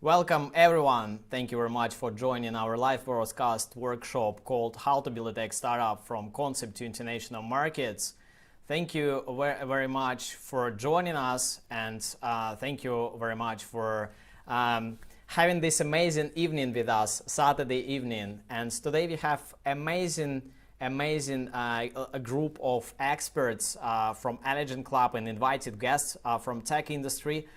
Welcome everyone. Thank you very much for joining our live broadcast workshop called How to Build a Tech Startup from Concept to International Markets. Thank you very much for joining us, and thank you very much for having this amazing evening with us, Saturday evening. And today we have amazing a group of experts from Eligent Club and invited guests from tech industry.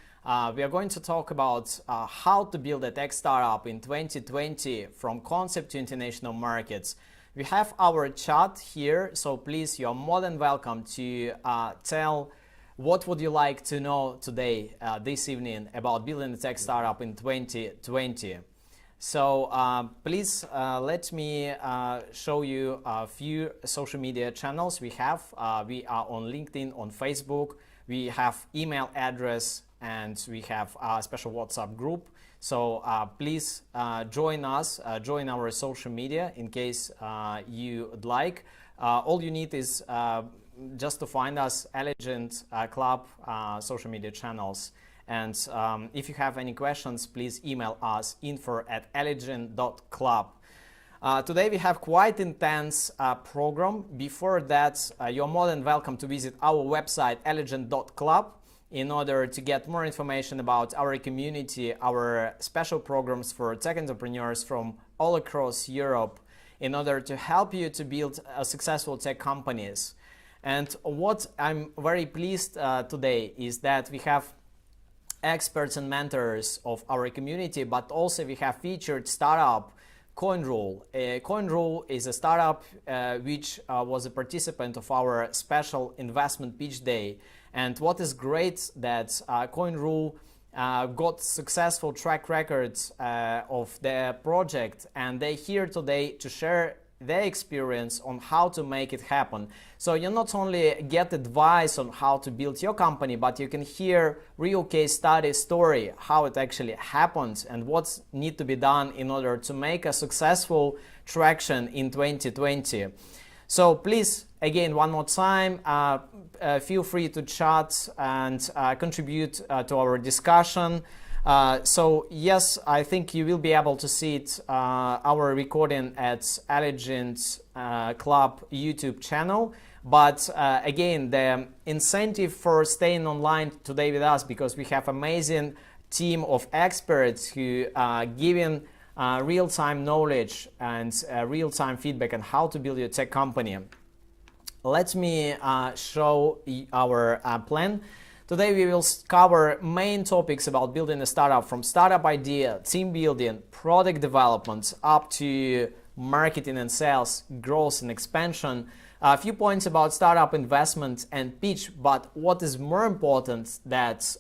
We are going to talk about how to build a tech startup in 2020 from concept to international markets. We have our chat here, so please, you're more than welcome to tell what would you like to know today, this evening, about building a tech startup in 2020. So please let me show you a few social media channels we have. We are on LinkedIn, on Facebook, we have email address, and we have a special WhatsApp group. So please join us, join our social media in case you would like. All you need is just to find us, Eligent Club social media channels. And if you have any questions, please email us info@eligent.club. Today we have quite intense program. Before that, you're more than welcome to visit our website eligent.club in order to get more information about our community, our special programs for tech entrepreneurs from all across Europe, in order to help you to build successful tech companies. And what I'm very pleased today is that we have experts and mentors of our community, but also we have featured startup CoinRule. CoinRule is a startup which was a participant of our special investment pitch day. And what is great that CoinRule got successful track records of their project, and they're here today to share their experience on how to make it happen. So you not only get advice on how to build your company, but you can hear real case study story, how it actually happens and what needs to be done in order to make a successful traction in 2020. So please, again, one more time, feel free to chat and contribute to our discussion. So yes, I think you will be able to see it, our recording at Eligent Club YouTube channel. But again, the incentive for staying online today with us, because we have amazing team of experts who are giving real-time knowledge and real-time feedback on how to build your tech company. Let me show our plan. Today we will cover main topics about building a startup, from startup idea, team building, product development, up to marketing and sales, growth and expansion. A few points about startup investment and pitch, but what is more important, that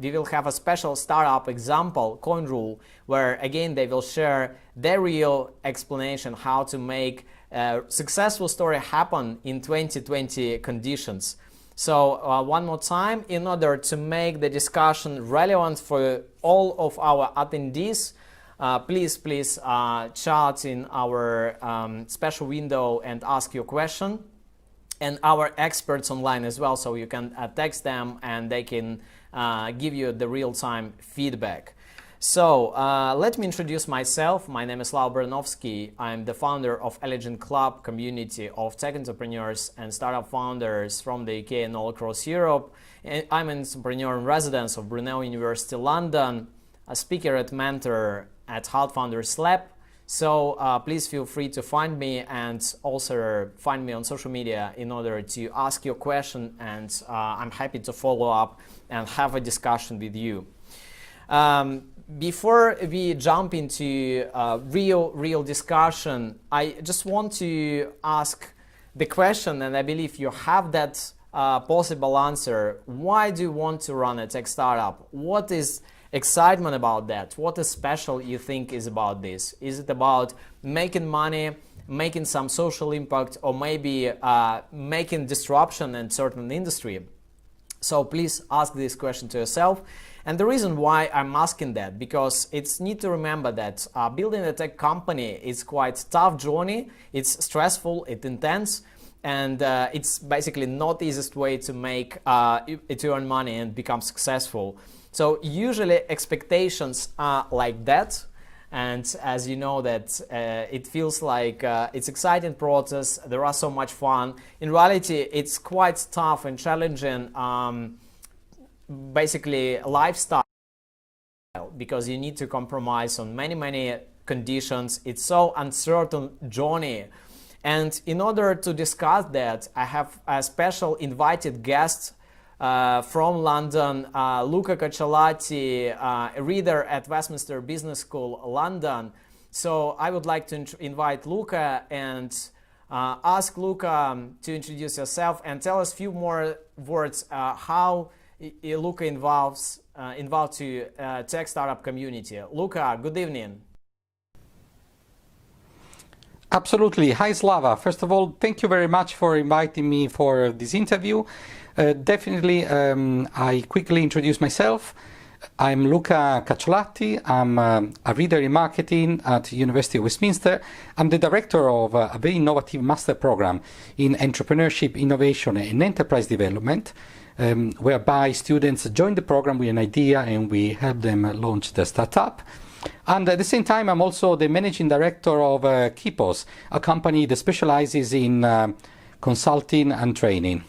we will have a special startup example, CoinRule, where again they will share their real explanation how to make a successful story happen in 2020 conditions. So one more time, in order to make the discussion relevant for all of our attendees, please chat in our special window and ask your question, and our experts online as well, so you can text them and they can give you the real-time feedback. So let me introduce myself. My name is Lau Branovsky. I'm the founder of Eligent Club community of tech entrepreneurs and startup founders from the UK and all across Europe. I'm an entrepreneur in residence of Brunel University London, a speaker and mentor at Heart Founders Lab. So please feel free to find me, and also find me on social media in order to ask your question, and I'm happy to follow up and have a discussion with you. Before we jump into real discussion, I just want to ask the question, and I believe you have that possible answer. Why do you want to run a tech startup? What is excitement about that? What is special you think is about this? Is it about making money, making some social impact, or maybe making disruption in certain industry? So please ask this question to yourself. And the reason why I'm asking that, because it's need to remember that building a tech company is quite tough journey. It's stressful, it's intense, and it's basically not the easiest way to make to earn money and become successful. So usually expectations are like that, and as you know that it feels like it's exciting process, there are so much fun. In reality, it's quite tough and challenging basically lifestyle, because you need to compromise on many conditions. It's so uncertain journey. And in order to discuss that, I have a special invited guest from London, Luca Cacciolati, a reader at Westminster Business School, London. So I would like to invite Luca and ask Luca to introduce yourself and tell us a few more words how Luca involved to tech startup community. Luca, good evening. Absolutely. Hi, Slava. First of all, thank you very much for inviting me for this interview. Definitely, I quickly introduce myself. I'm Luca Cacciolati. I'm a reader in marketing at the University of Westminster. I'm the director of a very innovative master program in entrepreneurship, innovation, and enterprise development, whereby students join the program with an idea and we help them launch the startup. And at the same time, I'm also the managing director of Kipos, a company that specializes in consulting and training.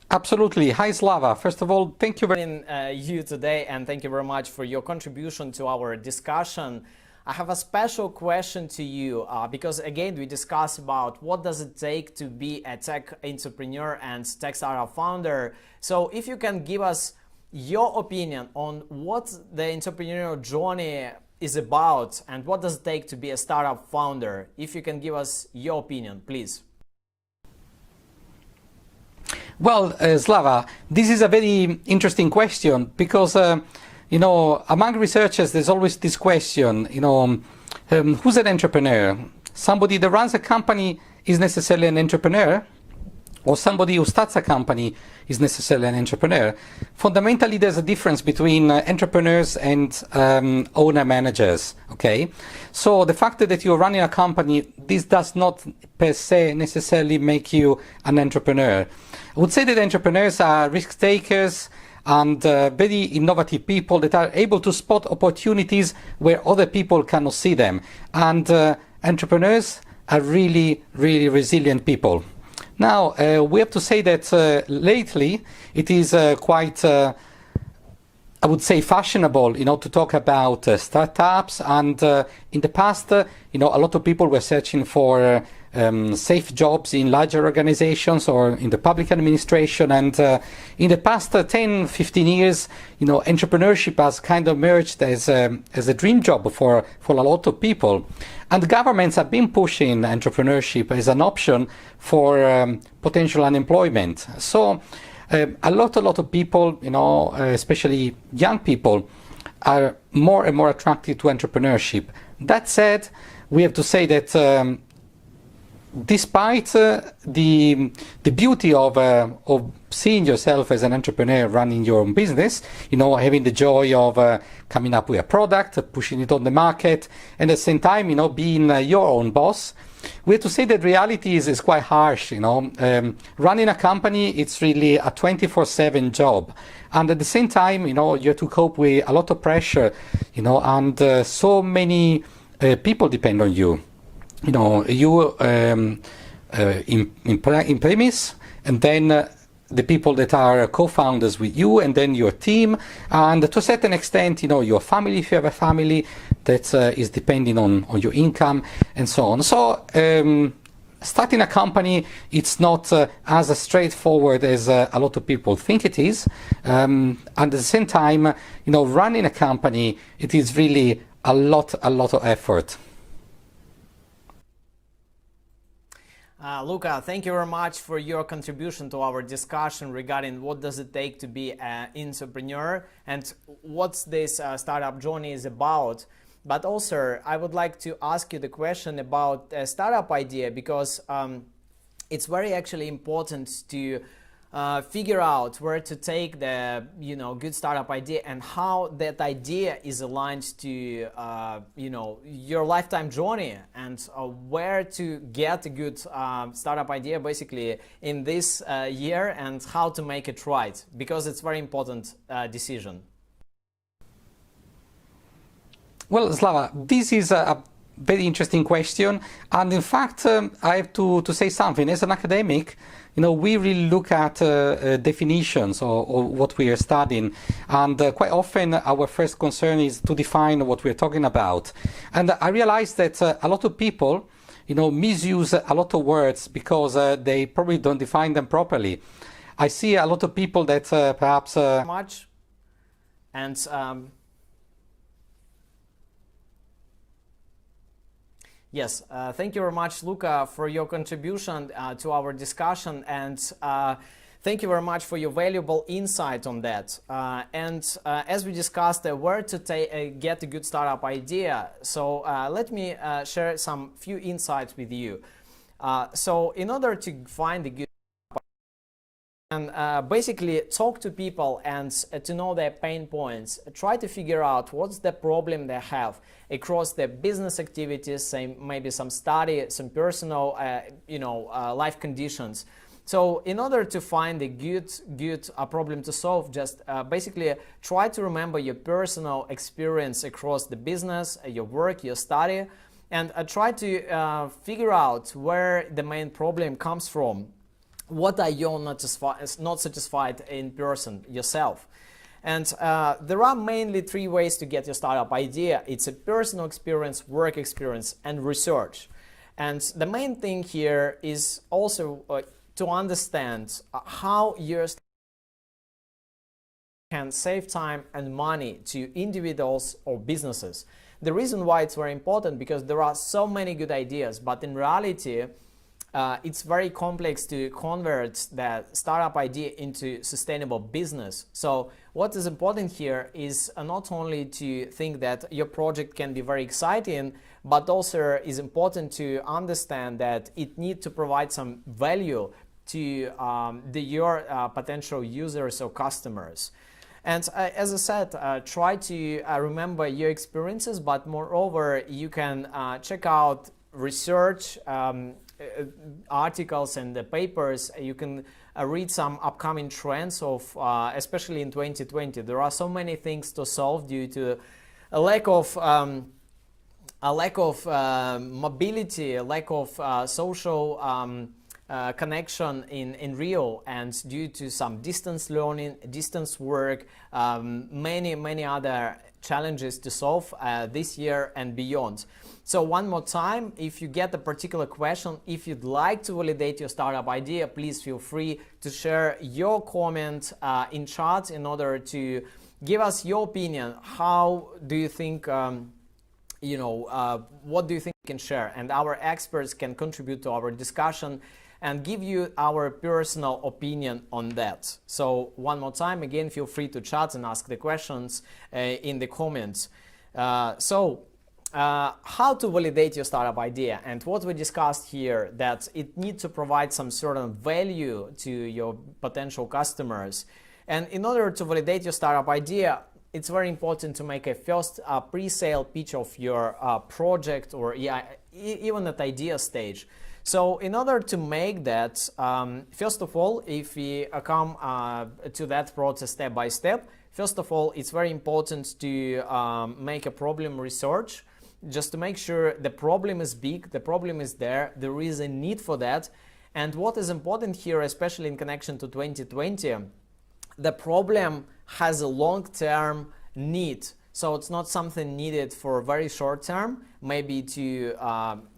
Absolutely. Hi, Slava. First of all, thank you very much you today, and thank you very much for your contribution to our discussion. I have a special question to you because again we discussed about what does it take to be a tech entrepreneur and tech startup founder. So if you can give us your opinion on what the entrepreneurial journey is about and what does it take to be a startup founder, if you can give us your opinion, please. Well, Slava, this is a very interesting question because you know, among researchers, there's always this question, you know, who's an entrepreneur? Somebody that runs a company is necessarily an entrepreneur, or somebody who starts a company is necessarily an entrepreneur. Fundamentally, there's a difference between entrepreneurs and owner-managers, okay? So the fact that you're running a company, this does not per se necessarily make you an entrepreneur. I would say that entrepreneurs are risk-takers and very innovative people that are able to spot opportunities where other people cannot see them. And entrepreneurs are really resilient people. Now, we have to say that lately it is quite, I would say, fashionable, you know, to talk about startups. And in the past, you know, a lot of people were searching for safe jobs in larger organizations or in the public administration. And in the past 10, 15 years, you know, entrepreneurship has kind of emerged as a dream job for a lot of people. And governments have been pushing entrepreneurship as an option for potential unemployment. So a lot of people, you know, especially young people, are more and more attracted to entrepreneurship. That said, we have to say that despite the beauty of seeing yourself as an entrepreneur running your own business, you know, having the joy of coming up with a product, pushing it on the market, and at the same time, you know, being your own boss, we have to say that reality is quite harsh, you know. Running a company, it's really a 24/7 job. And at the same time, you know, you have to cope with a lot of pressure, you know, and so many people depend on you. You know, you in premise, and then the people that are co-founders with you, and then your team, and to a certain extent, you know, your family, if you have a family that is depending on your income, and so on. So starting a company, it's not as straightforward as a lot of people think it is. And at the same time, you know, running a company, it is really a lot of effort. Luca, thank you very much for your contribution to our discussion regarding what does it take to be an entrepreneur and what this startup journey is about. But also, I would like to ask you the question about a startup idea, because it's very actually important to figure out where to take the good startup idea and how that idea is aligned to your lifetime journey, and where to get a good startup idea basically in this year, and how to make it right, because it's very important decision. Well, Slava, this is a very interesting question, and in fact I have to say something. As an academic, we really look at definitions or what we are studying, and quite often our first concern is to define what we're talking about. And I realize that a lot of people misuse a lot of words because they probably don't define them properly. I see a lot of people that perhaps much and yes, thank you very much, Luca, for your contribution to our discussion, and thank you very much for your valuable insight on that. As we discussed, where to get a good startup idea, so let me share some few insights with you. So in order to find a good and basically talk to people and to know their pain points, try to figure out what's the problem they have across their business activities, maybe some study, some personal life conditions. So in order to find a good problem to solve, just basically try to remember your personal experience across the business, your work, your study, and try to figure out where the main problem comes from. What are you not satisfied in person yourself? And there are mainly three ways to get your startup idea. It's a personal experience, work experience, and research. And the main thing here is also to understand how your can save time and money to individuals or businesses. The reason why it's very important, because there are so many good ideas, but in reality, it's very complex to convert that startup idea into sustainable business. So what is important here is not only to think that your project can be very exciting, but also is important to understand that it needs to provide some value to your potential users or customers. And as I said, try to remember your experiences, but moreover, you can check out research, articles and the papers. You can read some upcoming trends of especially in 2020. There are so many things to solve due to a lack of mobility, a lack of social connection in Rio, and due to some distance learning, distance work, many other challenges to solve this year and beyond. So one more time, if you get a particular question, if you'd like to validate your startup idea, please feel free to share your comment in chat in order to give us your opinion. How do you think, what do you think we can share? And our experts can contribute to our discussion and give you our personal opinion on that. So one more time, again, feel free to chat and ask the questions in the comments. How to validate your startup idea, and what we discussed here, that it needs to provide some certain value to your potential customers. And in order to validate your startup idea, it's very important to make a first pre-sale pitch of your project, or even at idea stage. So in order to make that, first of all, if we come to that process step by step, first of all, it's very important to make a problem research, just to make sure the problem is big, the problem is there is a need for that. And what is important here, especially in connection to 2020, the problem has a long-term need. So it's not something needed for very short term, maybe to,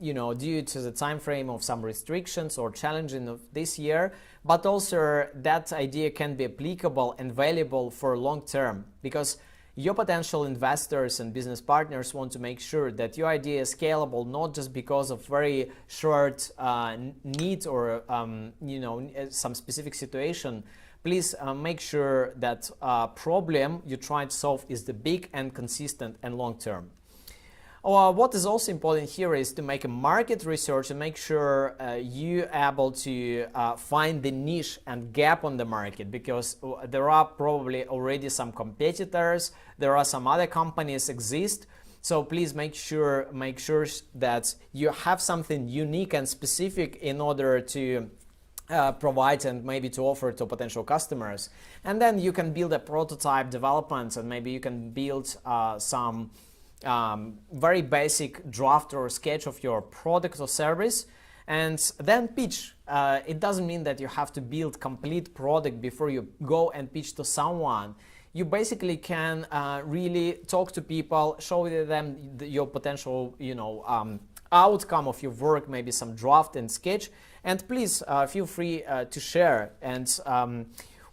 due to the time frame of some restrictions or challenging of this year, but also that idea can be applicable and valuable for long term, because your potential investors and business partners want to make sure that your idea is scalable, not just because of very short need or, some specific situation. Please make sure that problem you try to solve is the big and consistent and long term. What is also important here is to make a market research and make sure you're able to find the niche and gap on the market, because there are probably already some competitors, there are some other companies exist. So please make sure that you have something unique and specific in order to provide and maybe to offer to potential customers. And then you can build a prototype development, and maybe you can build some very basic draft or sketch of your product or service, and then pitch. It doesn't mean that you have to build complete product before you go and pitch to someone. You basically can really talk to people, show them your potential, outcome of your work, maybe some draft and sketch, and please feel free to share. And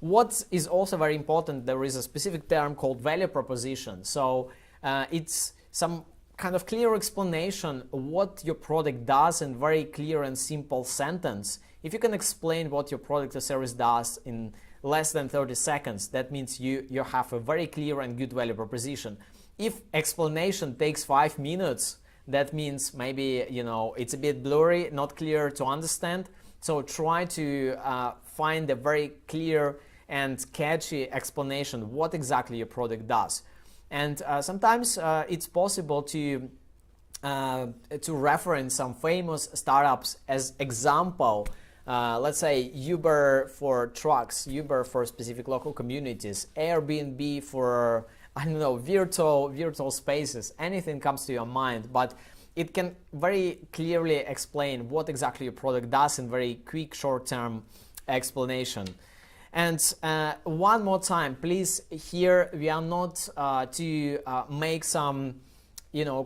what is also very important, there is a specific term called value proposition. So it's some kind of clear explanation what your product does in very clear and simple sentence. If you can explain what your product or service does in less than 30 seconds, that means you have a very clear and good value proposition. If explanation takes 5 minutes, that means maybe it's a bit blurry, not clear to understand. So try to find a very clear and catchy explanation what exactly your product does. And sometimes it's possible to reference some famous startups as example. Let's say Uber for trucks, Uber for specific local communities, Airbnb for, I don't know, virtual spaces. Anything comes to your mind, but it can very clearly explain what exactly your product does in very quick, short-term explanation. And one more time, please, here we are not to make some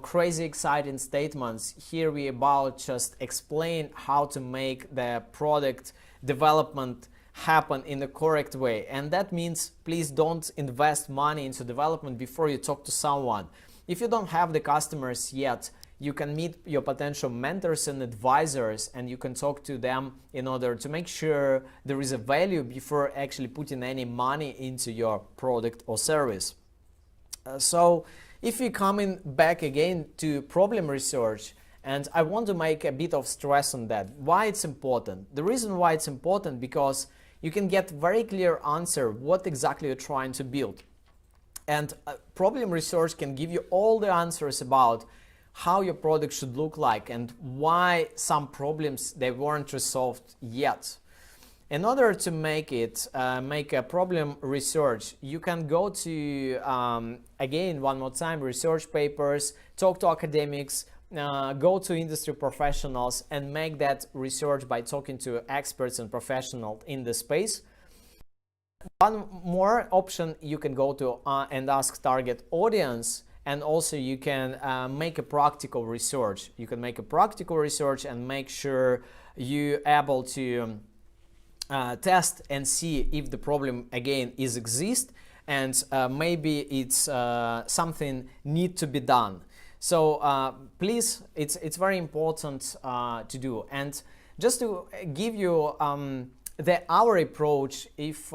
crazy exciting statements. Here we about just explain how to make the product development happen in the correct way. And that means please don't invest money into development before you talk to someone. If you don't have the customers yet, you can meet your potential mentors and advisors, and you can talk to them in order to make sure there is a value before actually putting any money into your product or service. So if we're coming back again to problem research, and I want to make a bit of stress on that, why it's important. The reason why it's important, because you can get very clear answer what exactly you're trying to build. And problem research can give you all the answers about how your product should look like and why some problems they weren't resolved yet. In order to make a problem research, you can go to, again, one more time, research papers, talk to academics, go to industry professionals and make that research by talking to experts and professionals in the space. One more option, you can go to and ask target audience, and also you can make a practical research. You can make a practical research and make sure you're able to test and see if the problem again exists, and maybe it's something need to be done. So please, it's very important to do. And just to give you our approach, if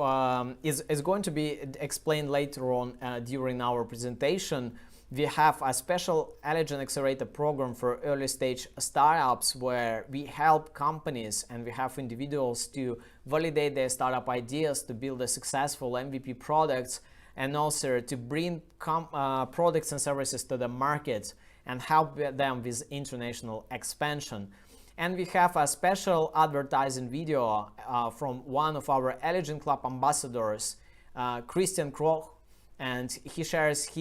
is going to be explained later on during our presentation. We have a special Eligent Accelerator program for early stage startups where we help companies and we have individuals to validate their startup ideas, to build a successful MVP products, and also to bring products and services to the market and help them with international expansion. And we have a special advertising video from one of our Eligent Club ambassadors, Christian Kroch, and he shares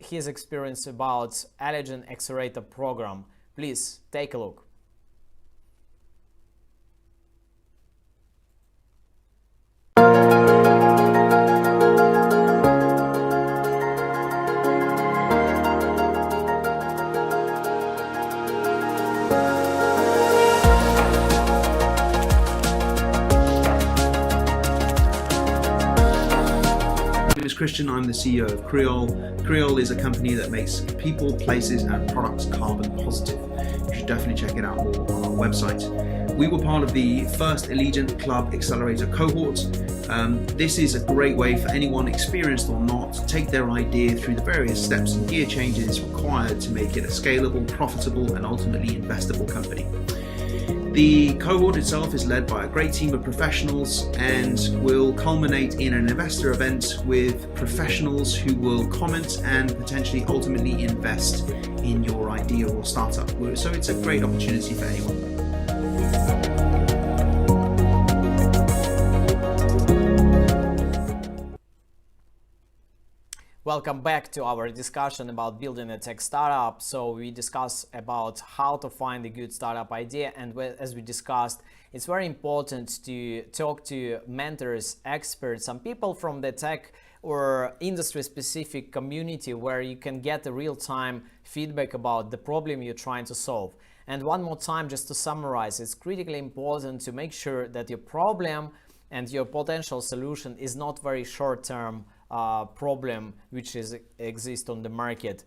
his experience about Eligent Accelerator program. Please take a look. Christian, I'm the CEO of Creole. Creole is a company that makes people, places and products carbon positive. You should definitely check it out more on our website. We were part of the first Eligent Club Accelerator cohort. This is a great way for anyone, experienced or not, to take their idea through the various steps and gear changes required to make it a scalable, profitable, and ultimately investable company. The cohort itself is led by a great team of professionals and will culminate in an investor event with professionals who will comment and potentially ultimately invest in your idea or startup. So it's a great opportunity for anyone. Welcome back to our discussion about building a tech startup. So we discuss about how to find a good startup idea, and as we discussed, it's very important to talk to mentors, experts, some people from the tech or industry specific community where you can get a real-time feedback about the problem you're trying to solve. And one more time, just to summarize, it's critically important to make sure that your problem and your potential solution is not very short-term problem which exists on the market.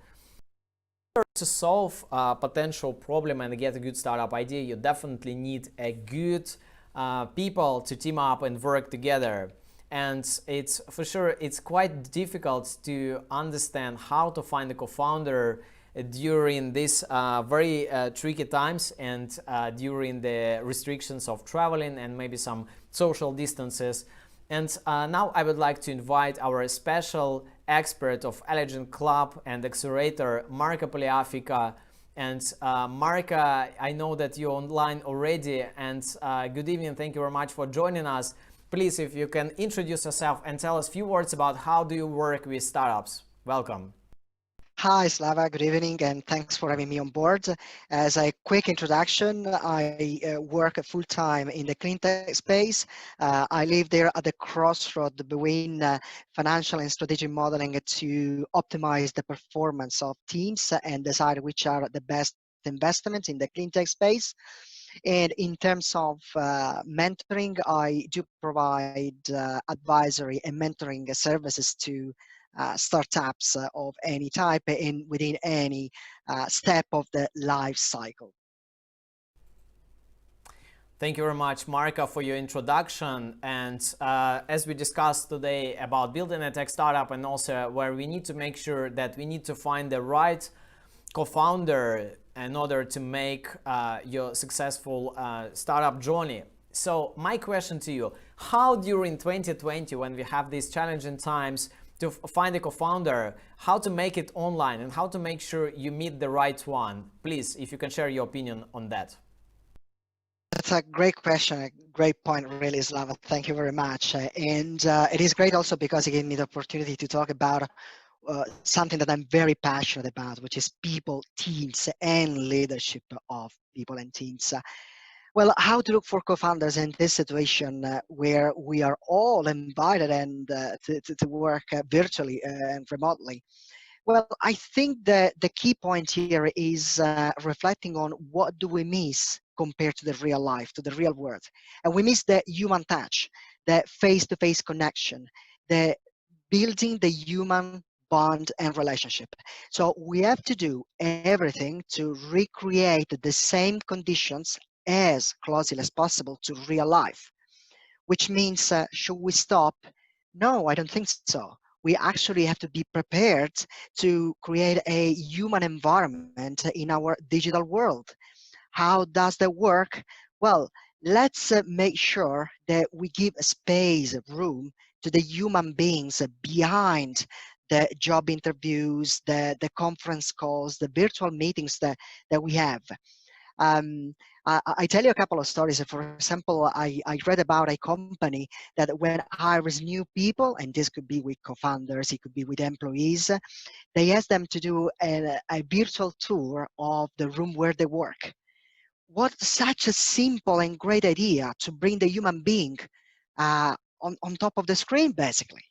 To solve a potential problem and get a good startup idea, you definitely need a good people to team up and work together. And it's for sure it's quite difficult to understand how to find a co-founder during these very tricky times and during the restrictions of traveling and maybe some social distances. And now I would like to invite our special expert of Eligent Club and Accelerator, Marco Poliafica. And Marco, I know that you're online already, and good evening, thank you very much for joining us. Please, if you can introduce yourself and tell us a few words about how do you work with startups. Welcome. Hi, Slava. Good evening, and thanks for having me on board. As a quick introduction, I work full-time in the clean tech space. I live there at the crossroad between financial and strategic modeling to optimize the performance of teams and decide which are the best investments in the clean tech space. And in terms of mentoring, I do provide advisory and mentoring services to startups of any type within any step of the life cycle. Thank you very much, Marco, for your introduction. And as we discussed today about building a tech startup, and also where we need to make sure that we need to find the right co-founder in order to make your successful startup journey. So my question to you, how during 2020, when we have these challenging times, to find a co-founder, how to make it online and how to make sure you meet the right one? Please, if you can share your opinion on that. That's a great question, a great point, really, Slava. Thank you very much. And it is great also because it gave me the opportunity to talk about something that I'm very passionate about, which is people, teams, and leadership of people and teams. Well, how to look for co-founders in this situation where we are all invited and to work virtually and remotely? Well, I think that the key point here is reflecting on what do we miss compared to the real life, to the real world. And we miss the human touch, the face-to-face connection, the building the human bond and relationship. So we have to do everything to recreate the same conditions as closely as possible to real life, which means should we stop? No, I don't think so. We actually have to be prepared to create a human environment in our digital world. How does that work? Well, let's make sure that we give space, room to the human beings behind the job interviews, the conference calls, the virtual meetings that we have. I tell you a couple of stories. For example, I read about a company that when hires new people, and this could be with co-founders, it could be with employees, they ask them to do a virtual tour of the room where they work. What such a simple and great idea to bring the human being on top of the screen, basically.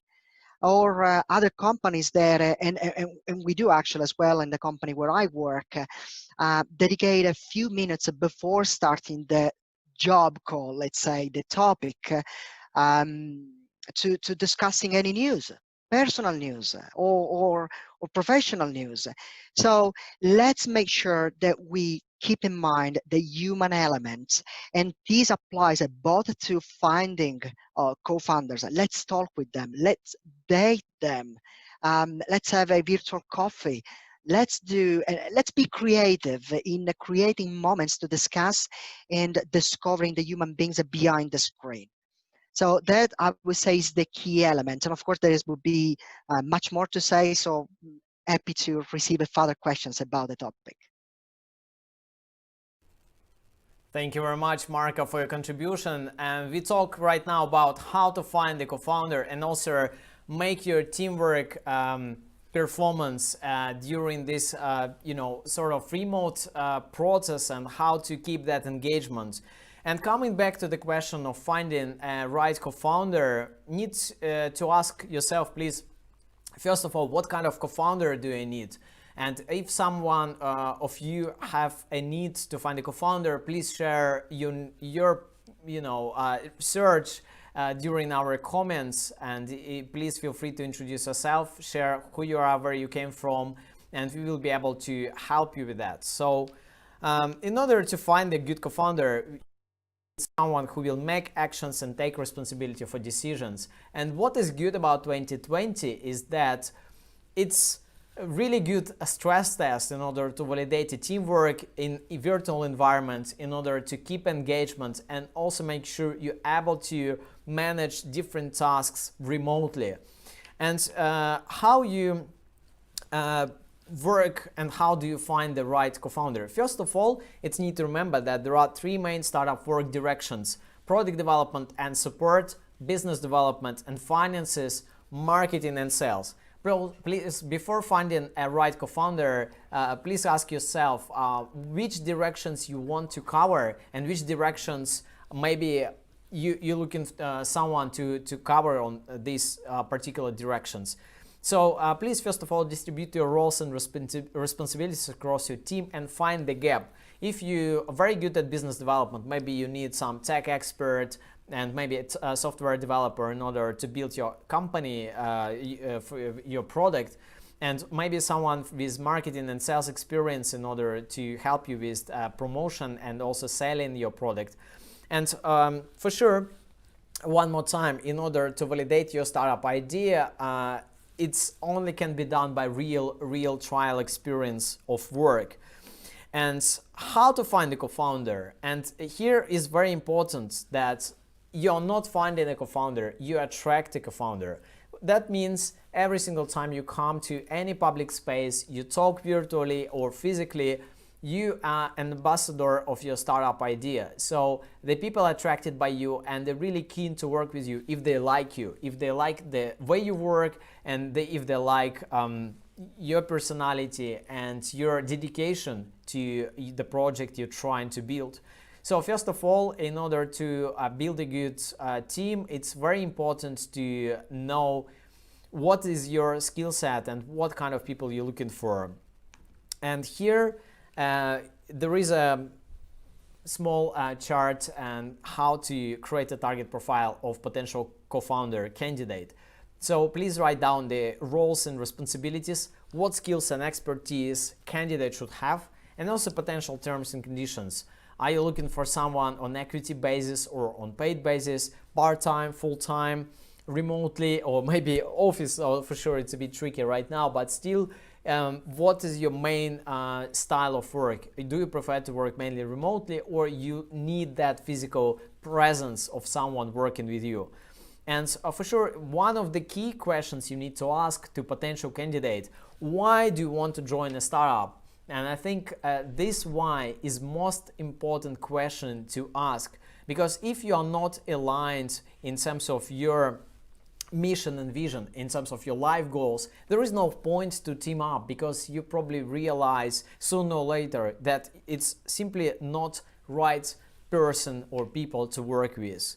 Or other companies that, and we do actually as well in the company where I work, dedicate a few minutes before starting the job call, let's say the topic, to discussing any news, personal news or professional news. So let's make sure that we keep in mind the human element. And this applies both to finding co-founders. Let's talk with them. Let's date them. Let's have a virtual coffee. Let's be creative in creating moments to discuss and discovering the human beings behind the screen. So that, I would say, is the key element. And of course, would be much more to say. So happy to receive further questions about the topic. Thank you very much, Marco, for your contribution. And we talk right now about how to find the co-founder and also make your teamwork performance during this, sort of remote process, and how to keep that engagement. And coming back to the question of finding a right co-founder, need to ask yourself, please, first of all, what kind of co-founder do you need? And if someone of you have a need to find a co-founder, please share your search during our comments, and please feel free to introduce yourself, share who you are, where you came from, and we will be able to help you with that. So in order to find a good co-founder, someone who will make actions and take responsibility for decisions. And what is good about 2020 is that it's a really good stress test in order to validate the teamwork in a virtual environment, in order to keep engagement and also make sure you're able to manage different tasks remotely. And how you work and how do you find the right co-founder? First of all, it's need to remember that there are three main startup work directions: product development and support, business development and finances, marketing and sales. Please, before finding a right co-founder, please ask yourself which directions you want to cover and which directions maybe you're looking someone to cover on these particular directions. So please, first of all, distribute your roles and responsibilities across your team and find the gap. If you are very good at business development, maybe you need some tech expert and maybe a software developer in order to build your company, for your product, and maybe someone with marketing and sales experience in order to help you with promotion and also selling your product. And for sure, one more time, in order to validate your startup idea, it's only can be done by real trial experience of work. And how to find a co-founder? And here is very important that you're not finding a co-founder, you attract a co-founder. That means every single time you come to any public space, you talk virtually or physically, you are an ambassador of your startup idea. So the people are attracted by you and they're really keen to work with you if they like you, if they like the way you work, and if they like your personality and your dedication to the project you're trying to build. So first of all, in order to build a good team, it's very important to know what is your skill set and what kind of people you're looking for. And here there is a small chart and how to create a target profile of potential co-founder candidate. So please write down the roles and responsibilities, what skills and expertise candidate should have, and also potential terms and conditions. Are you looking for someone on equity basis or on paid basis, part-time, full-time, remotely, or maybe office? Oh, for sure, it's a bit tricky right now, but still, what is your main style of work? Do you prefer to work mainly remotely, or you need that physical presence of someone working with you? And for sure, one of the key questions you need to ask to potential candidate: why do you want to join a startup? And I think this why is most important question to ask, because if you are not aligned in terms of your mission and vision, in terms of your life goals, there is no point to team up, because you probably realize sooner or later that it's simply not right person or people to work with.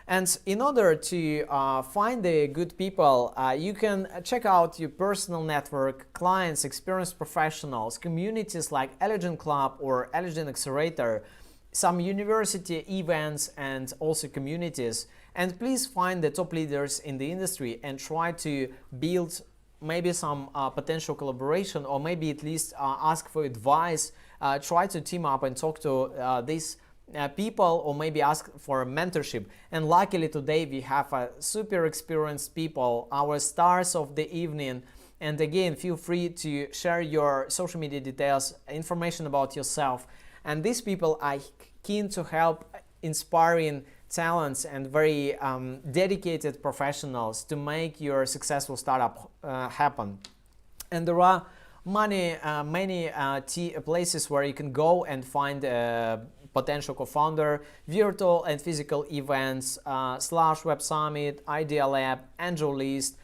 And in order to find the good people, you can check out your personal network, clients, experienced professionals, communities like Eligent Club or Eligent Accelerator, some university events and also communities. And please find the top leaders in the industry and try to build maybe some potential collaboration, or maybe at least ask for advice try to team up and talk to these people, or maybe ask for mentorship. And luckily today we have super experienced people, our stars of the evening. And again, feel free to share your social media details, information about yourself. And these people are keen to help inspiring talents and very dedicated professionals to make your successful startup happen. And there are many places where you can go and find a potential co-founder, virtual and physical events, Slash Web Summit, Idea Lab, Angel List,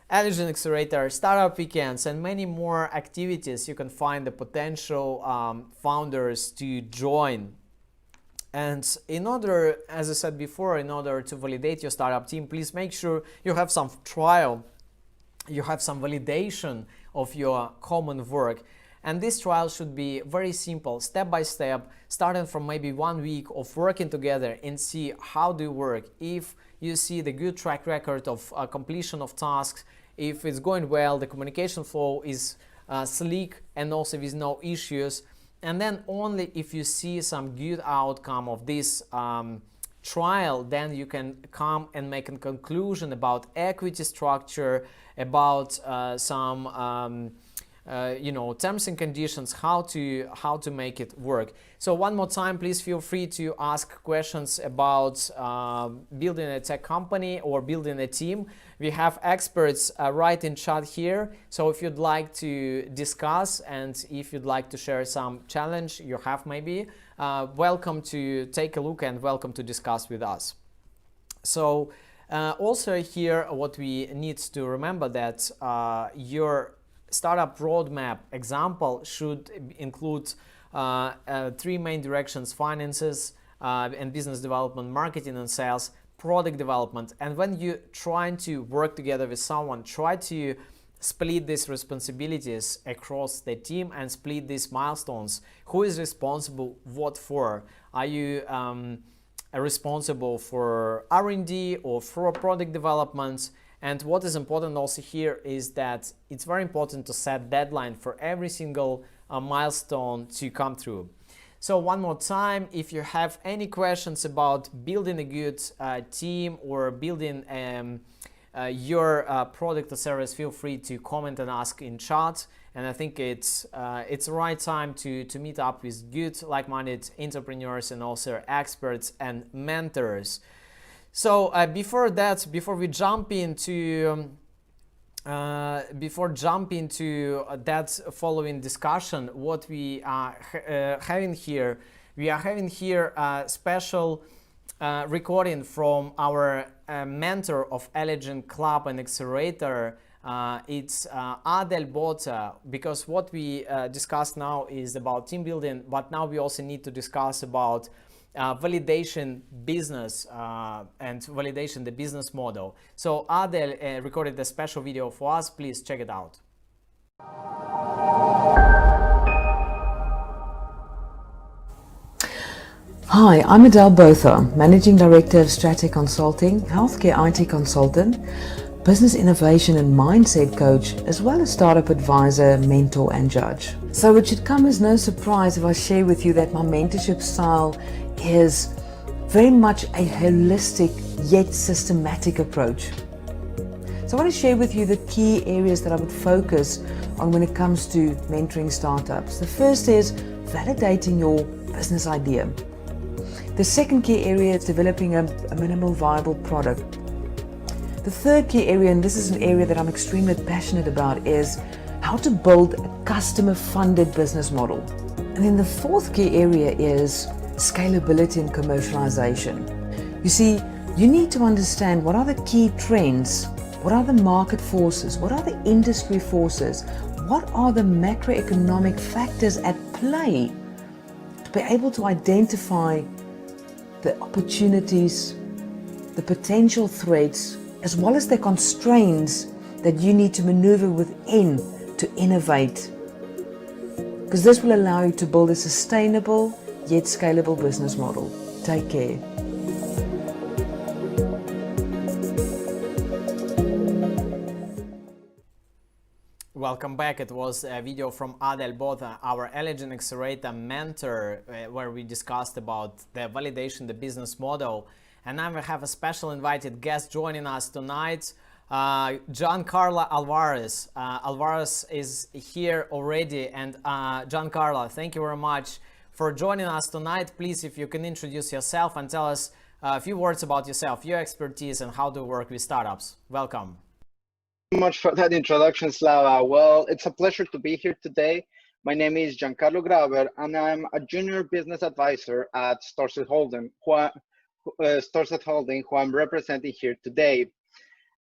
Eligent Accelerator, Startup Weekends, and many more activities. You can find the potential founders to join. And in order, as I said before, in order to validate your startup team, please make sure you have some trial, you have some validation of your common work. And this trial should be very simple, step by step, starting from maybe 1 week of working together and see how do you work. If you see the good track record of completion of tasks, if it's going well, the communication flow is sleek and also with no issues. And then only if you see some good outcome of this trial, then you can come and make a conclusion about equity structure, about some terms and conditions, how to make it work. So one more time, please feel free to ask questions about building a tech company or building a team. We have experts right in chat here. So if you'd like to discuss and if you'd like to share some challenge you have maybe, welcome to take a look and welcome to discuss with us. So also here, what we need to remember that your startup roadmap example should include 3 main directions: finances and business development, marketing and sales, product development. And when you're trying to work together with someone, try to split these responsibilities across the team and split these milestones. Who is responsible what for? Are you responsible for R&D or for product development? And what is important also here is that it's very important to set deadline for every single milestone to come through. So one more time, if you have any questions about building a good team or building your product or service, feel free to comment and ask in chat. And I think it's the right time to meet up with good, like-minded entrepreneurs and also experts and mentors. So before we jump into that following discussion, what we are having here, a special recording from our mentor of Eligent Club and Accelerator. It's Adel Bota, because what we discussed now is about team building, but now we also need to discuss about validation business and validation the business model. So Adel recorded a special video for us. Please check it out. Hi, I'm Adele Botha, Managing Director of Strate Consulting, Healthcare IT Consultant, Business Innovation and Mindset Coach, as well as Startup Advisor, Mentor and Judge. So it should come as no surprise if I share with you that my mentorship style is very much a holistic yet systematic approach. So I want to share with you the key areas that I would focus on when it comes to mentoring startups. The first is validating your business idea. The second key area is developing a minimal viable product. The third key area, and this is an area that I'm extremely passionate about, is how to build a customer-funded business model. And then the fourth key area is scalability and commercialization. You see, you need to understand what are the key trends, what are the market forces, what are the industry forces, what are the macroeconomic factors at play to be able to identify the opportunities, the potential threats, as well as the constraints that you need to maneuver within to innovate. Because this will allow you to build a sustainable yet scalable business model. Take care. Welcome back. It was a video from Adel Botha, our Eligent Accelerator mentor, where we discussed about the validation, the business model. And now we have a special invited guest joining us tonight, Giancarlo Alvarez. Alvarez is here already. And Giancarlo, thank you very much for joining us tonight. Please, if you can introduce yourself and tell us a few words about yourself, your expertise, and how to work with startups. Welcome. Much for that introduction, Slava. Well, it's a pleasure to be here today. My name is Giancarlo Graver, and I'm a junior business advisor at Storset Holding, who I'm representing here today.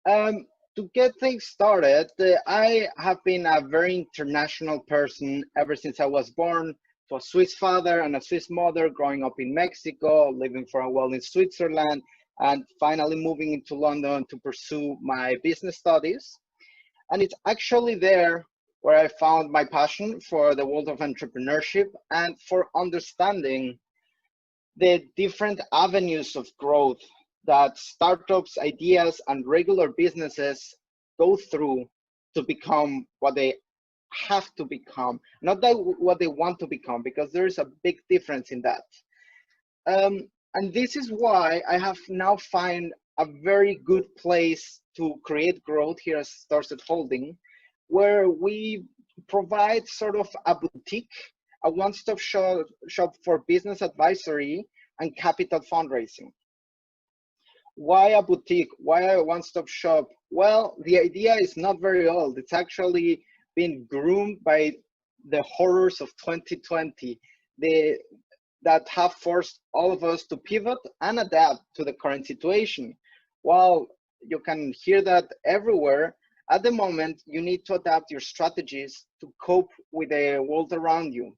To get things started, I have been a very international person ever since I was born to a Swiss father and a Swiss mother, growing up in Mexico, living for a while in Switzerland, and finally moving into London to pursue my business studies. And it's actually there where I found my passion for the world of entrepreneurship and for understanding the different avenues of growth that startups, ideas, and regular businesses go through to become what they have to become, not that what they want to become, because there's a big difference in that. And this is why I have now found a very good place to create growth here at Storset Holding, where we provide sort of a boutique, a one-stop shop for business advisory and capital fundraising. Why a boutique? Why a one-stop shop? Well, the idea is not very old. It's actually been groomed by the horrors of 2020. That have forced all of us to pivot and adapt to the current situation. While you can hear that everywhere, at the moment, you need to adapt your strategies to cope with the world around you.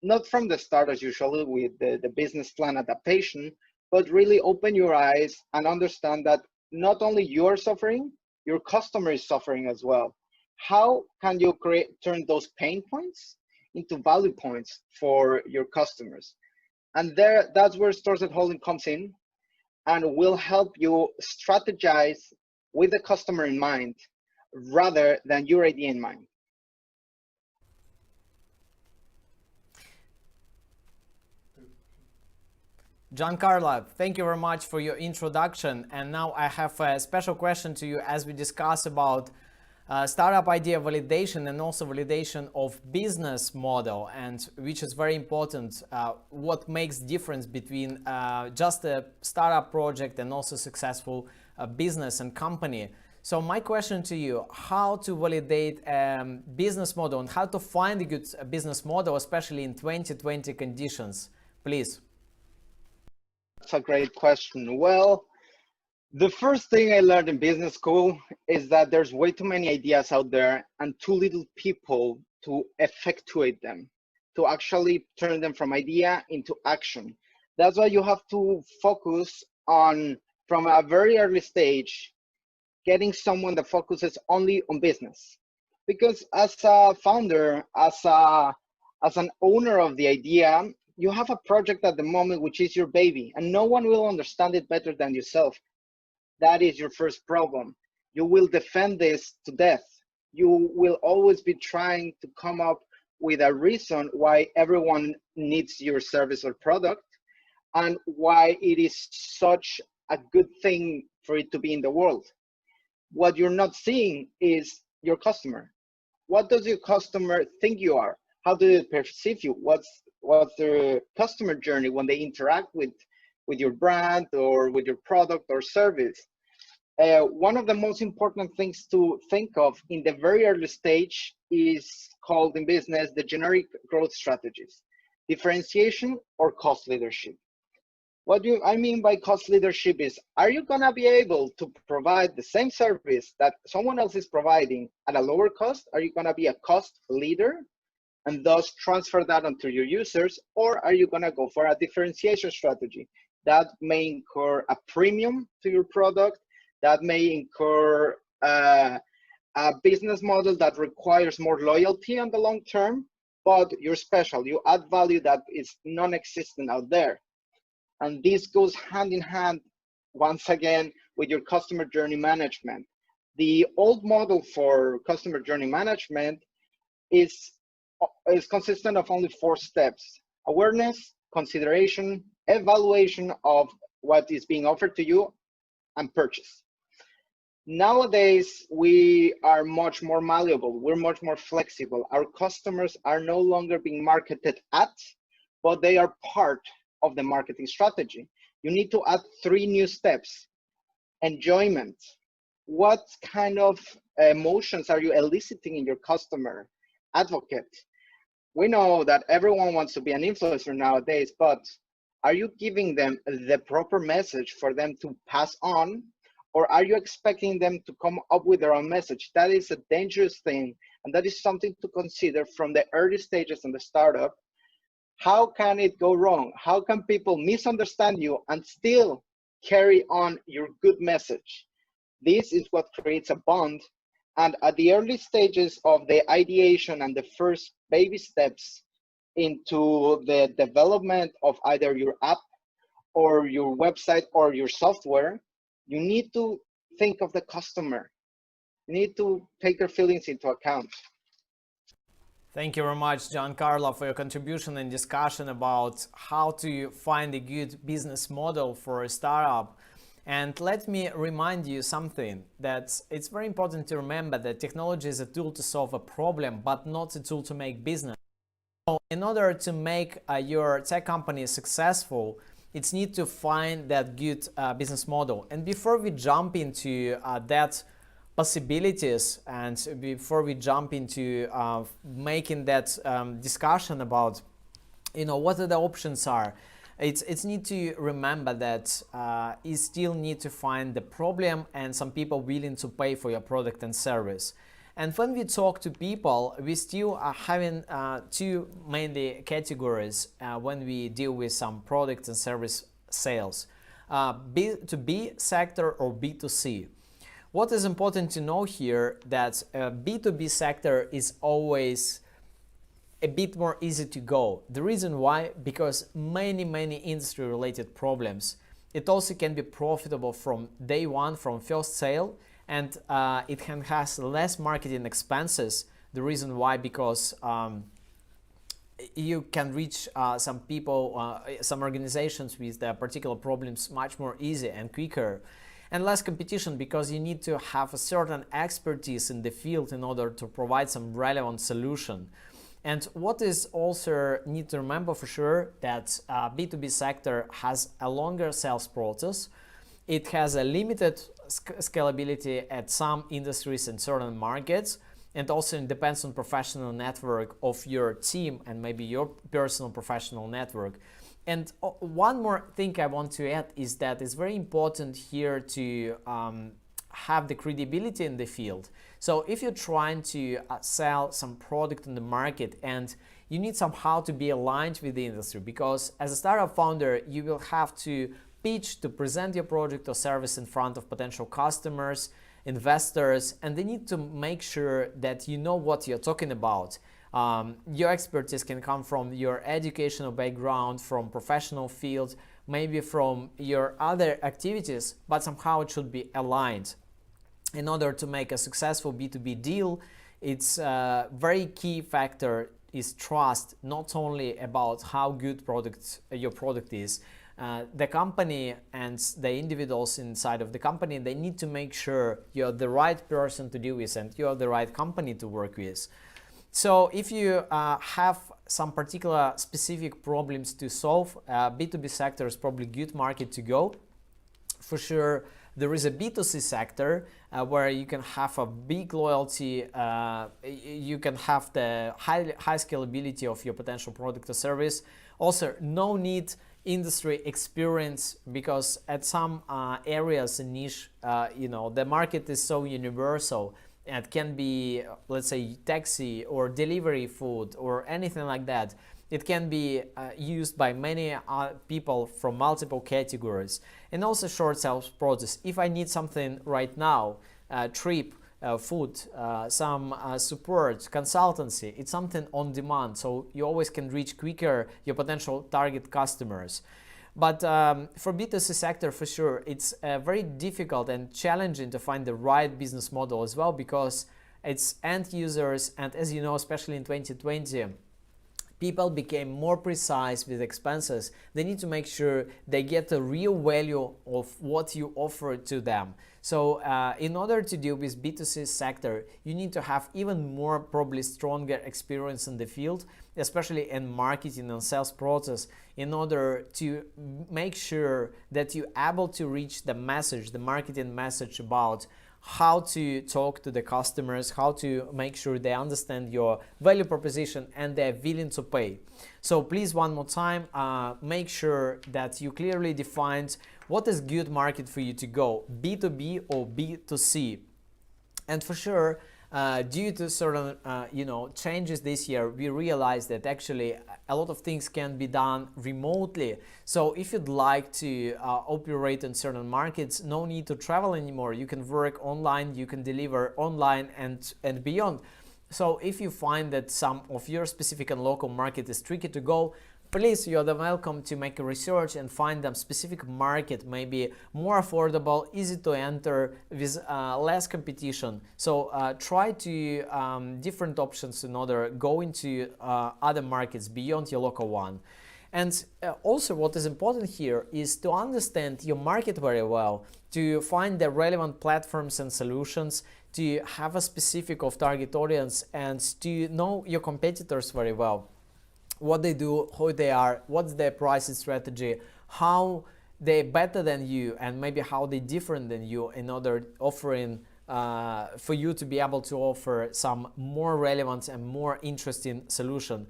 Not from the start as usual with the business plan adaptation, but really open your eyes and understand that not only you're suffering, your customer is suffering as well. How can you turn those pain points into value points for your customers? And that's where Storset Holding comes in and will help you strategize with the customer in mind rather than your idea in mind. Giancarlo, thank you very much for your introduction. And now I have a special question to you as we discuss about startup idea validation and also validation of business model, and which is very important. What makes difference between just a startup project and also successful business and company. So my question to you, how to validate business model and how to find a good business model, especially in 2020 conditions, please. That's a great question. Well, the first thing I learned in business school is that there's way too many ideas out there and too little people to effectuate them, to actually turn them from idea into action. That's why you have to focus on, from a very early stage, getting someone that focuses only on business. Because as a founder, as an owner of the idea, you have a project at the moment which is your baby, and no one will understand it better than yourself. That is your first problem. You will defend this to death. You will always be trying to come up with a reason why everyone needs your service or product and why it is such a good thing for it to be in the world. What you're not seeing is your customer. What does your customer think you are? How do they perceive you? What's their customer journey when they interact with your brand or with your product or service? One of the most important things to think of in the very early stage is called in business the generic growth strategies, differentiation or cost leadership. What do I mean by cost leadership is, are you gonna be able to provide the same service that someone else is providing at a lower cost? Are you gonna be a cost leader and thus transfer that onto your users? Or are you gonna go for a differentiation strategy that may incur a premium to your product, that may incur a business model that requires more loyalty on the long term, but you're special, you add value that is non-existent out there. And this goes hand in hand, once again, with your customer journey management. The old model for customer journey management is consistent of only 4 steps: awareness, consideration, evaluation of what is being offered to you, and purchase. Nowadays, we are much more malleable. We're much more flexible. Our customers are no longer being marketed at, but they are part of the marketing strategy. You need to add 3 new steps. Enjoyment. What kind of emotions are you eliciting in your customer? Advocate. We know that everyone wants to be an influencer nowadays, but are you giving them the proper message for them to pass on? Or are you expecting them to come up with their own message? That is a dangerous thing, and that is something to consider from the early stages in the startup. How can it go wrong? How can people misunderstand you and still carry on your good message? This is what creates a bond. And at the early stages of the ideation and the first baby steps into the development of either your app or your website or your software, you need to think of the customer. You need to take their feelings into account. Thank you very much, Giancarlo, for your contribution and discussion about how to find a good business model for a startup. And let me remind you something, that it's very important to remember that technology is a tool to solve a problem, but not a tool to make business. So in order to make your tech company successful, it's need to find that good business model. And before we jump into that possibilities, and before we jump into making that discussion about, what the options are, it's need to remember that you still need to find the problem and some people willing to pay for your product and service. And when we talk to people, we still are having 2 mainly categories when we deal with some product and service sales, B2B sector or B2C. What is important to know here, that B2B sector is always a bit more easy to go. The reason why, because many industry related problems. It also can be profitable from day one, from first sale, and it can has less marketing expenses. The reason why, because you can reach some people, some organizations with the particular problems much more easy and quicker, and less competition, because you need to have a certain expertise in the field in order to provide some relevant solution. And what is also need to remember for sure, that B2B sector has a longer sales process. It has a limited scalability at some industries and certain markets, and also it depends on professional network of your team and maybe your personal professional network. And one more thing I want to add is that it's very important here to have the credibility in the field. So if you're trying to sell some product in the market, and you need somehow to be aligned with the industry, because as a startup founder, you will have to pitch, to present your product or service in front of potential customers, investors, and they need to make sure that you know what you're talking about. Your expertise can come from your educational background, from professional field, maybe from your other activities, but somehow it should be aligned. In order to make a successful B2B deal, it's a very key factor is trust, not only about how good your product is. The company and the individuals inside of the company, they need to make sure you're the right person to deal with and you're the right company to work with. So if you have some particular specific problems to solve, B2B sector is probably good market to go. For sure, there is a B2C sector where you can have a big loyalty, you can have the high scalability of your potential product or service. Also, no need industry experience, because at some areas in niche, the market is so universal. It can be, let's say, taxi or delivery food or anything like that. It can be used by many people from multiple categories. And also short sales process. If I need something right now, trip, food, some support, consultancy, it's something on demand. So you always can reach quicker your potential target customers. But for B2C sector, for sure, it's very difficult and challenging to find the right business model as well, because it's end users, and as you know, especially in 2020, people became more precise with expenses. They need to make sure they get the real value of what you offer to them. So in order to deal with B2C sector, you need to have even more, probably stronger experience in the field, especially in marketing and sales process, in order to make sure that you're able to reach the message, the marketing message about how to talk to the customers, how to make sure they understand your value proposition and they're willing to pay. So please, one more time, make sure that you clearly defined what is good market for you to go, B2B or B2C. And for sure, due to certain changes this year, we realized that actually a lot of things can be done remotely. So if you'd like to operate in certain markets, no need to travel anymore. You can work online, you can deliver online and beyond. So if you find that some of your specific and local market is tricky to go, please, you're welcome to make a research and find them specific market, maybe more affordable, easy to enter, with less competition. So try to different options in order go into other markets beyond your local one. And also what is important here is to understand your market very well, to find the relevant platforms and solutions, to have a specific of target audience, and to know your competitors very well. What they do, who they are, what's their pricing strategy, how they're better than you, and maybe how they're different than you, in order offering for you to be able to offer some more relevant and more interesting solution.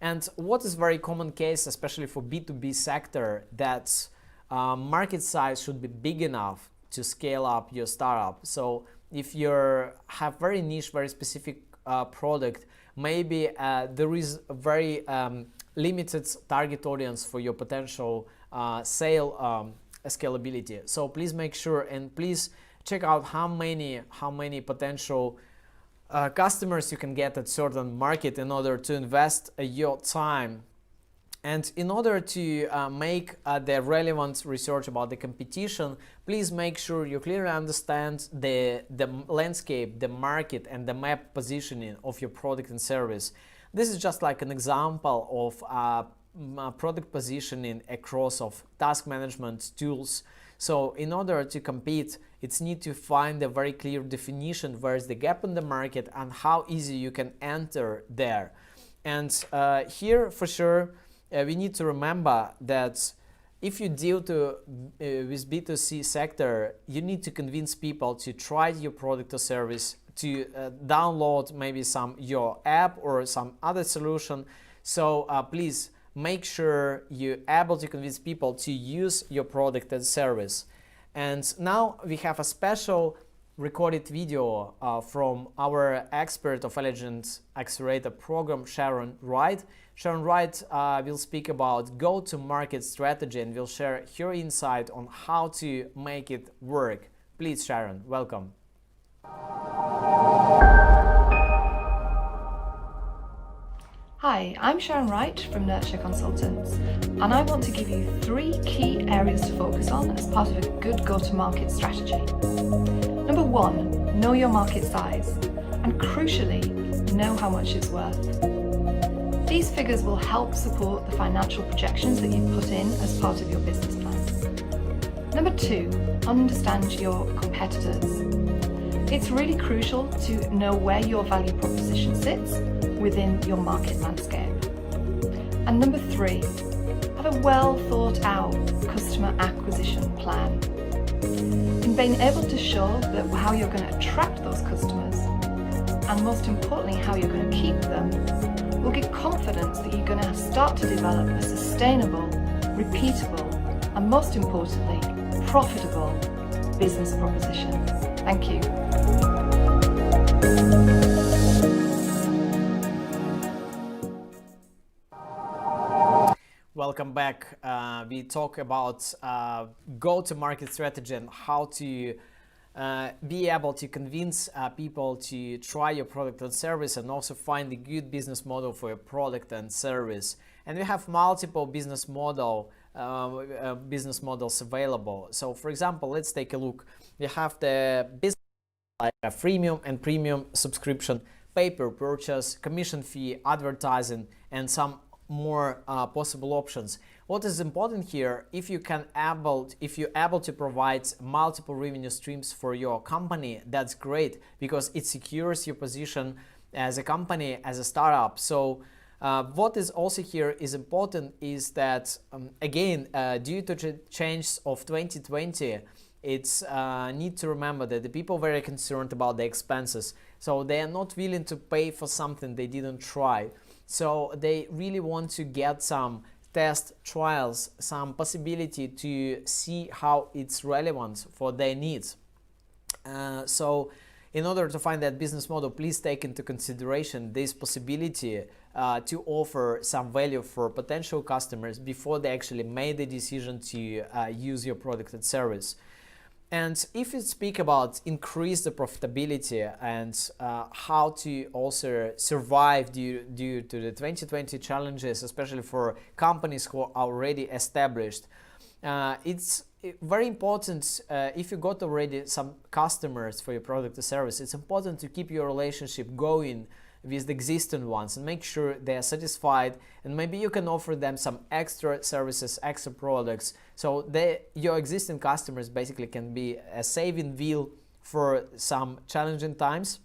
And what is very common case, especially for B2B sector, that market size should be big enough to scale up your startup. So if you have very niche, very specific product, maybe there is a very limited target audience for your potential sale scalability. So please make sure and please check out how many potential customers you can get at certain market in order to invest your time. And in order to make the relevant research about the competition, please make sure you clearly understand the landscape, the market, and the map positioning of your product and service. This is just like an example of product positioning across of task management tools. So in order to compete, it's need to find a very clear definition where is the gap in the market and how easy you can enter there. And here for sure, we need to remember that if you deal with B2C sector, you need to convince people to try your product or service, to download maybe your app or some other solution. So please make sure you're able to convince people to use your product and service. And now we have a special recorded video from our expert of Eligent Accelerator program, Sharon Wright. Sharon Wright will speak about go-to-market strategy and will share her insight on how to make it work. Please, Sharon, welcome. Hi, I'm Sharon Wright from Nurture Consultants, and I want to give you 3 key areas to focus on as part of a good go-to-market strategy. Number 1, know your market size, and crucially, know how much it's worth. These figures will help support the financial projections that you've put in as part of your business plan. Number 2, understand your competitors. It's really crucial to know where your value proposition sits within your market landscape. And number 3, have a well thought out customer acquisition plan. In being able to show that how you're going to attract those customers, and most importantly how you're going to keep them, will give confidence that you're going to start to develop a sustainable, repeatable, and most importantly, profitable business proposition. Thank you. Welcome back. We talk about go-to-market strategy and how to be able to convince people to try your product and service, and also find a good business model for your product and service. And we have multiple business model business models available. So for example, let's take a look. We have the business like a freemium and premium subscription, pay-per-purchase, commission fee, advertising, and some more possible options. What is important here, if you're able to provide multiple revenue streams for your company, that's great, because it secures your position as a company, as a startup. So what is also here is important is that again, due to the change of 2020, it's need to remember that the people are very concerned about the expenses, so they are not willing to pay for something they didn't try. So they really want to get some test trials, some possibility to see how it's relevant for their needs. So in order to find that business model, please take into consideration this possibility to offer some value for potential customers before they actually made the decision to use your product and service. And if you speak about increase the profitability and how to also survive due to the 2020 challenges, especially for companies who are already established, it's very important, if you got already some customers for your product or service, it's important to keep your relationship going with the existing ones and make sure they are satisfied, and maybe you can offer them some extra services, extra products, so your existing customers basically can be a saving wheel for some challenging times.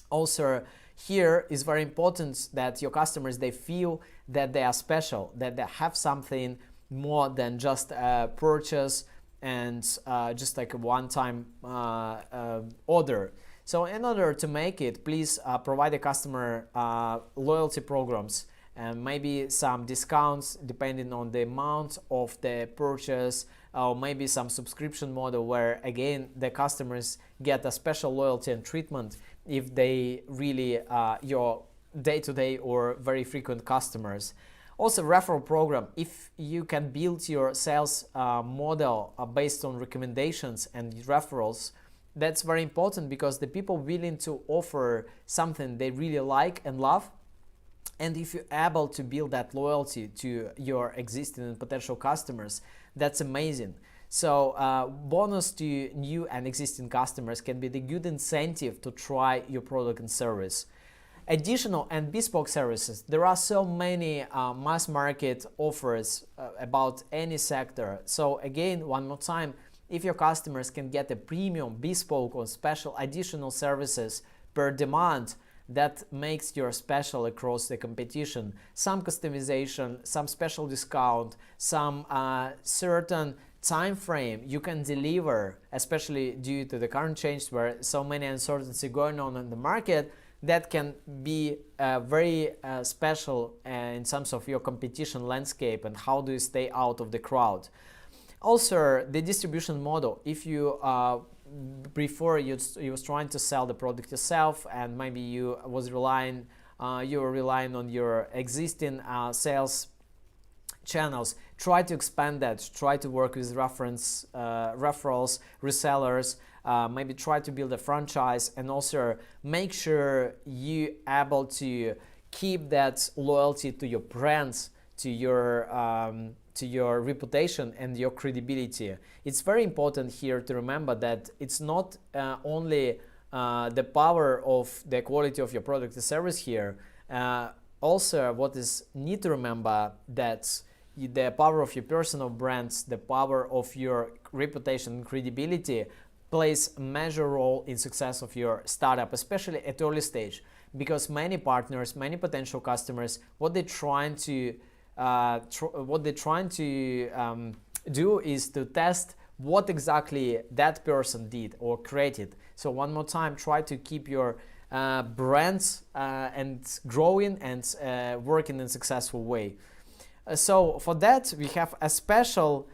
Also, here is very important that your customers, they feel that they are special, that they have something more than just a purchase and just like a one-time order. So in order to make it, please provide the customer loyalty programs and maybe some discounts depending on the amount of the purchase, or maybe some subscription model where again the customers get a special loyalty and treatment if they really your day-to-day or very frequent customers. Also, referral program, if you can build your sales model based on recommendations and referrals, that's very important, because the people willing to offer something they really like and love, and if you're able to build that loyalty to your existing and potential customers, that's amazing. So bonus to new and existing customers can be the good incentive to try your product and service. Additional and bespoke services, there are so many mass market offers about any sector. So again, one more time, if your customers can get a premium, bespoke or special additional services per demand, that makes you special across the competition. Some customization, some special discount, some certain time frame you can deliver, especially due to the current change where so many uncertainty going on in the market, that can be very special in terms of your competition landscape and how do you stay out of the crowd. Also, the distribution model, if you before you was trying to sell the product yourself and maybe you were relying on your existing sales channels, try to expand that, try to work with referrals, resellers, maybe try to build a franchise, and also make sure you able to keep that loyalty to your brands, to your reputation and your credibility. It's very important here to remember that it's not only the power of the quality of your product or service here. Also, what is need to remember that the power of your personal brands, the power of your reputation and credibility plays a major role in success of your startup, especially at early stage, because many partners, many potential customers, what they're trying to do is to test what exactly that person did or created. So one more time, try to keep your brands and growing and working in a successful way. So for that, we have a special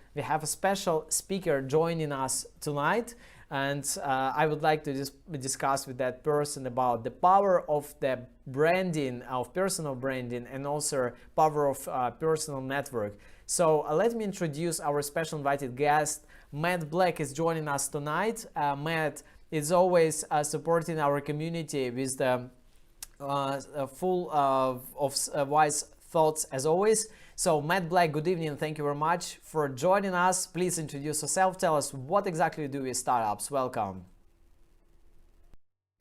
speaker joining us tonight, and I would like to discuss with that person about the power of the branding, of personal branding, and also power of personal network. So let me introduce our special invited guest. Matt Black is joining us tonight. Matt is always supporting our community with the full of wise thoughts as always. So Matt Black, good evening. Thank you very much for joining us. Please introduce yourself. Tell us what exactly you do with startups. Welcome.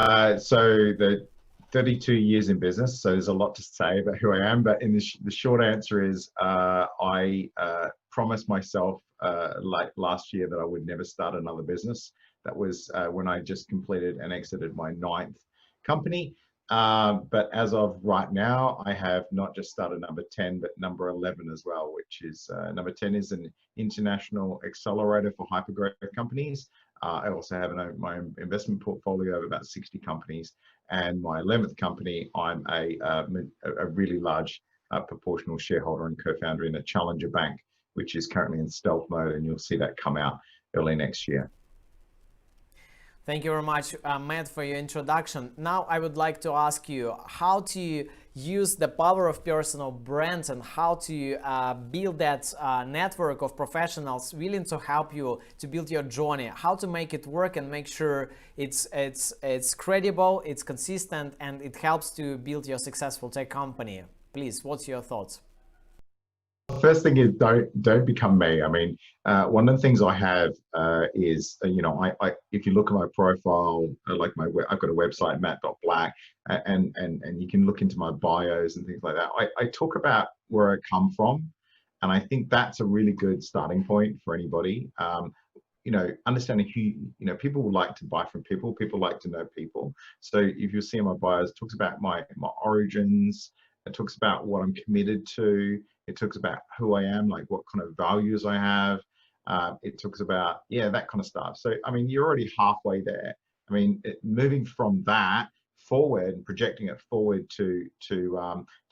So the 32 years in business, so there's a lot to say about who I am, but in the short answer is I promised myself like last year that I would never start another business. That was when I just completed and exited my 9th company. But as of right now, I have not just started number 10, but number 11 as well, which is number 10 is an international accelerator for hypergrowth companies. I also have my investment portfolio of about 60 companies, and my 11th company, I'm a really large proportional shareholder and co-founder in a challenger bank, which is currently in stealth mode, and you'll see that come out early next year. Thank you very much, Matt, for your introduction. Now I would like to ask you how to use the power of personal brands and how to build that network of professionals willing to help you to build your journey, how to make it work and make sure it's credible, it's consistent, and it helps to build your successful tech company. Please, what's your thoughts? First thing is don't become me. I mean, one of the things I have is I if you look at my profile, like I've got a website, matt.black, and you can look into my bios and things like that. I talk about where I come from, and I think that's a really good starting point for anybody. Understanding who people would like to buy from people. People like to know people. So if you see in my bios, it talks about my origins. It talks about what I'm committed to. It talks about who I am, like what kind of values I have. It talks about, that kind of stuff. So, I mean, you're already halfway there. I mean, moving from that forward and projecting it forward to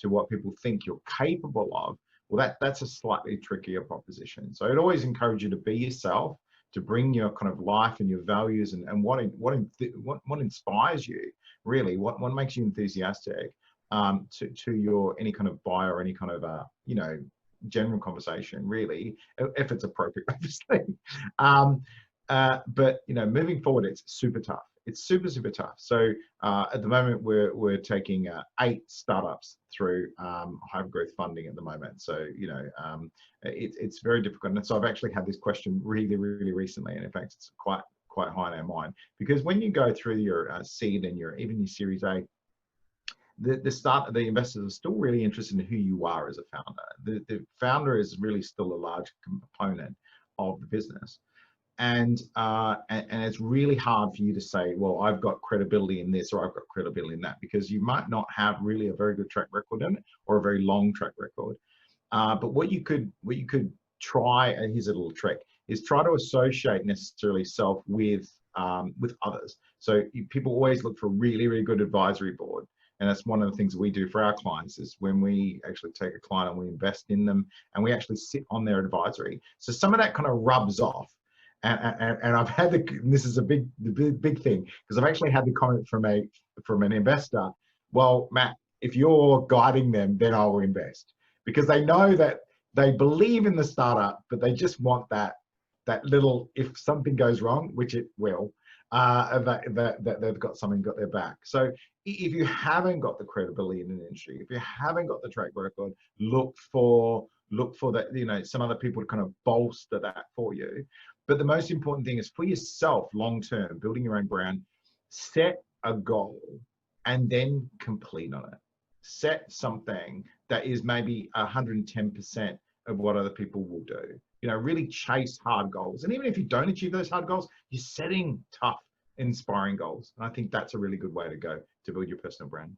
what people think you're capable of, well, that's a slightly trickier proposition. So I'd always encourage you to be yourself, to bring your kind of life and your values and what inspires you, really, what makes you enthusiastic. To your any kind of buyer or any kind of general conversation, really, if it's appropriate, obviously. But moving forward, it's super tough. It's super tough. So at the moment, we're taking 8 startups through hypergrowth funding at the moment. So it's very difficult. And so I've actually had this question really recently, and in fact, it's quite high in our mind, because when you go through your seed and even your Series A, the investors are still really interested in who you are as a founder. The founder is really still a large component of the business, and it's really hard for you to say, well, I've got credibility in this or I've got credibility in that, because you might not have really a very good track record in it or a very long track record. But what you could try, and here's a little trick, is try to associate necessarily self with others. So people always look for a really good advisory board. And that's one of the things we do for our clients, is when we actually take a client and we invest in them and we actually sit on their advisory. So some of that kind of rubs off. And I've had this is a big thing, because I've actually had the comment from an investor, well, Matt, if you're guiding them, then I'll invest, because they know that they believe in the startup, but they just want that little, if something goes wrong, which it will, that they've got their back. So if you haven't got the credibility in an industry, if you haven't got the track record, look for that, some other people to kind of bolster that for you. But the most important thing is for yourself, long term, building your own brand, set a goal and then complete on it. Set something that is maybe 110% of what other people will do. Really chase hard goals. And even if you don't achieve those hard goals, you're setting tough, inspiring goals. And I think that's a really good way to go to build your personal brand.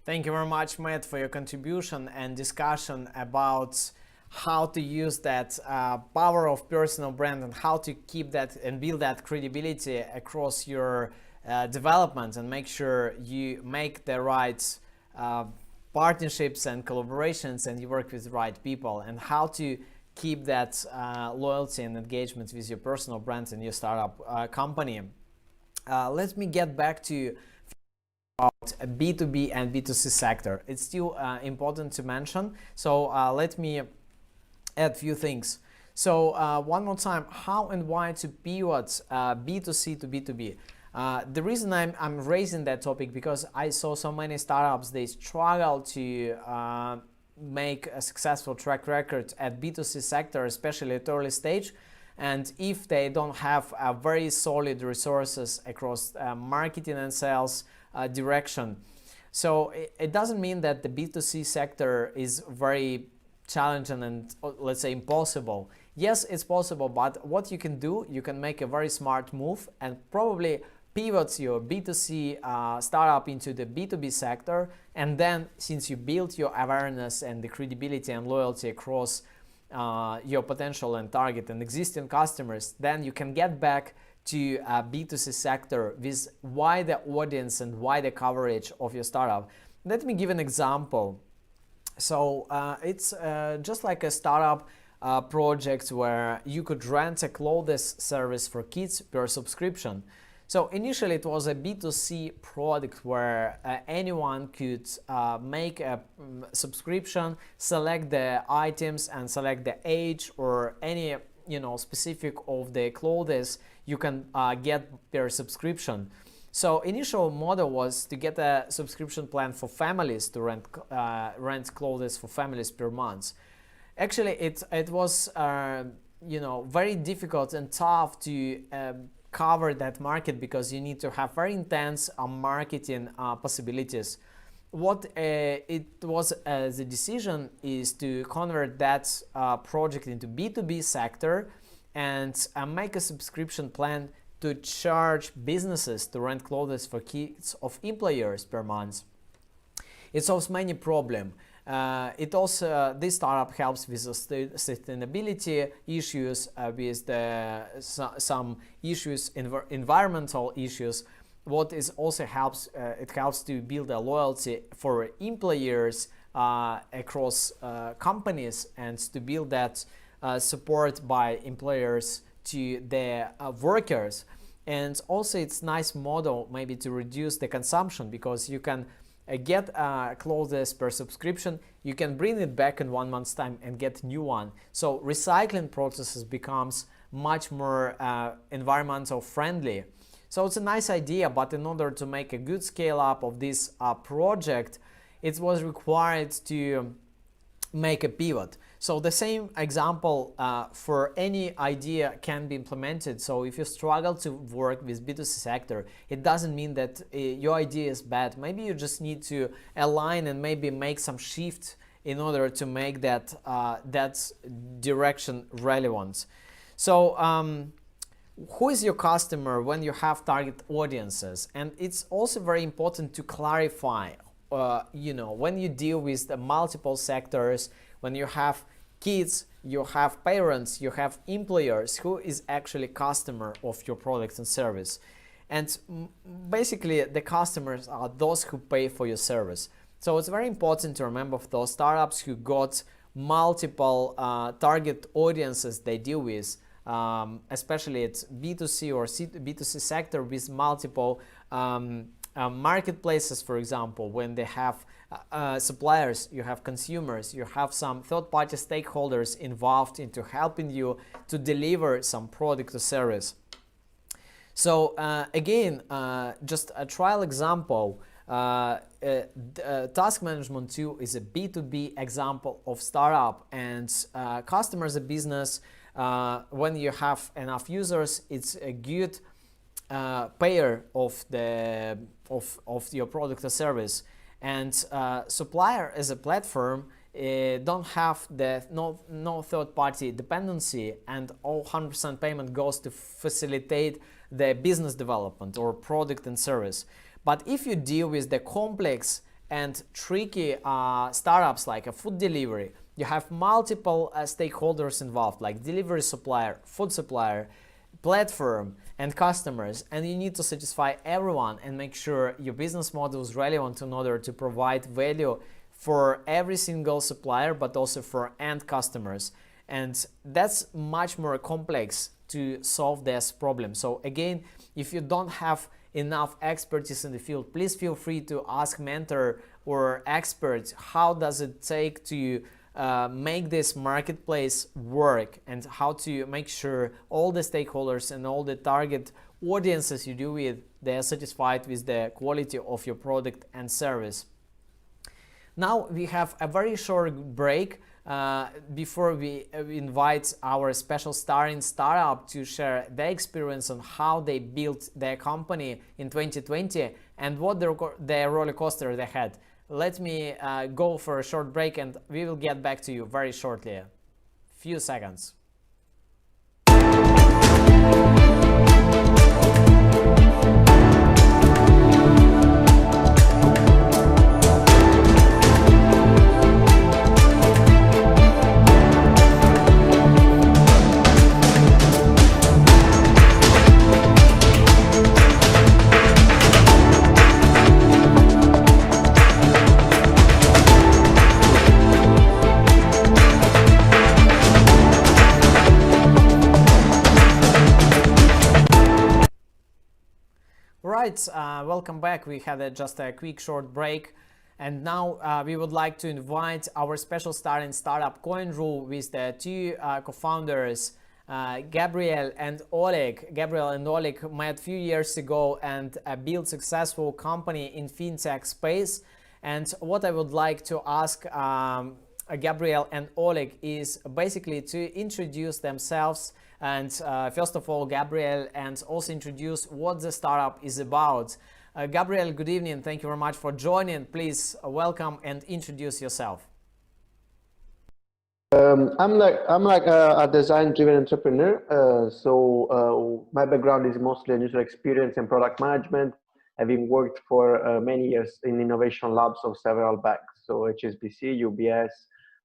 Thank you very much, Matt, for your contribution and discussion about how to use that power of personal brand and how to keep that and build that credibility across your development, and make sure you make the right partnerships and collaborations and you work with the right people, and how to keep that loyalty and engagement with your personal brand and your startup company. Let me get back to about B2B and B2C sector. It's still important to mention. So let me add a few things. So one more time, how and why to pivot B2C to B2B. The reason I'm raising that topic, because I saw so many startups, they struggle to make a successful track record at B2C sector, especially at early stage, and if they don't have very solid resources across marketing and sales direction. So it doesn't mean that the B2C sector is very challenging and, let's say, impossible. Yes, it's possible, but what you can do, you can make a very smart move and probably pivot your B2C startup into the B2B sector, and then since you build your awareness and the credibility and loyalty across your potential and target and existing customers, then you can get back to a B2C sector with wider audience and wider coverage of your startup. Let me give an example. So it's just like a startup project where you could rent a clothes service for kids per subscription. So initially it was a B2C product where anyone could make a subscription, select the items and select the age or any specific of the clothes you can get per subscription. So initial model was to get a subscription plan for families to rent clothes for families per month. Actually, it was very difficult and tough to cover that market because you need to have very intense marketing possibilities. What it was the decision is to convert that project into B2B sector and make a subscription plan to charge businesses to rent clothes for kids of employers per month. It solves many problems. It also, this startup helps with the sustainability issues, with some issues, environmental issues. What is also helps, it helps to build a loyalty for employers across companies and to build that support by employers to their workers. And also it's nice model maybe to reduce the consumption because you can get clothes per subscription, you can bring it back in 1 month's time and get new one. So recycling processes becomes much more environmental friendly. So it's a nice idea, but in order to make a good scale up of this project, it was required to make a pivot. So the same example for any idea can be implemented. So if you struggle to work with B2C sector, it doesn't mean that your idea is bad. Maybe you just need to align and maybe make some shift in order to make that direction relevant. So who is your customer when you have target audiences? And it's also very important to clarify, when you deal with the multiple sectors, when you have kids, you have parents, you have employers, who is actually customer of your product and service. And basically the customers are those who pay for your service. So it's very important to remember those startups who got multiple target audiences they deal with, especially it's B2C or B2C sector with multiple marketplaces, for example, when they have suppliers, you have consumers, you have some third-party stakeholders involved into helping you to deliver some product or service. So again, just a trial example, Task Management 2 is a B2B example of startup, and customers a business. When you have enough users, it's a good payer of your product or service. And supplier as a platform don't have no third-party dependency, and all 100% payment goes to facilitate the business development or product and service. But if you deal with the complex and tricky startups like a food delivery, you have multiple stakeholders involved, like delivery supplier, food supplier, platform and customers, and you need to satisfy everyone and make sure your business model is relevant in order to provide value for every single supplier, but also for end customers. And that's much more complex to solve this problem. So again, if you don't have enough expertise in the field, please feel free to ask mentor or experts how does it take to make this marketplace work, and how to make sure all the stakeholders and all the target audiences you deal with, they are satisfied with the quality of your product and service. Now we have a very short break before we invite our special star in startup to share their experience on how they built their company in 2020 and what their roller coaster they had. Let me go for a short break and we will get back to you very shortly. Few seconds. Right, welcome back. We had just a quick short break, and now we would like to invite our special star in startup CoinRule with the two co-founders, Gabriel and Oleg. Gabriel and Oleg met a few years ago and built successful company in fintech space. And what I would like to ask Gabriel and Oleg is basically to introduce themselves. And first of all, Gabriel, and also introduce what the startup is about. Gabriel, good evening. Thank you very much for joining. Please welcome and introduce yourself. I'm like a design-driven entrepreneur. So my background is mostly in user experience and product management, having worked for many years in innovation labs of several banks, so HSBC, UBS,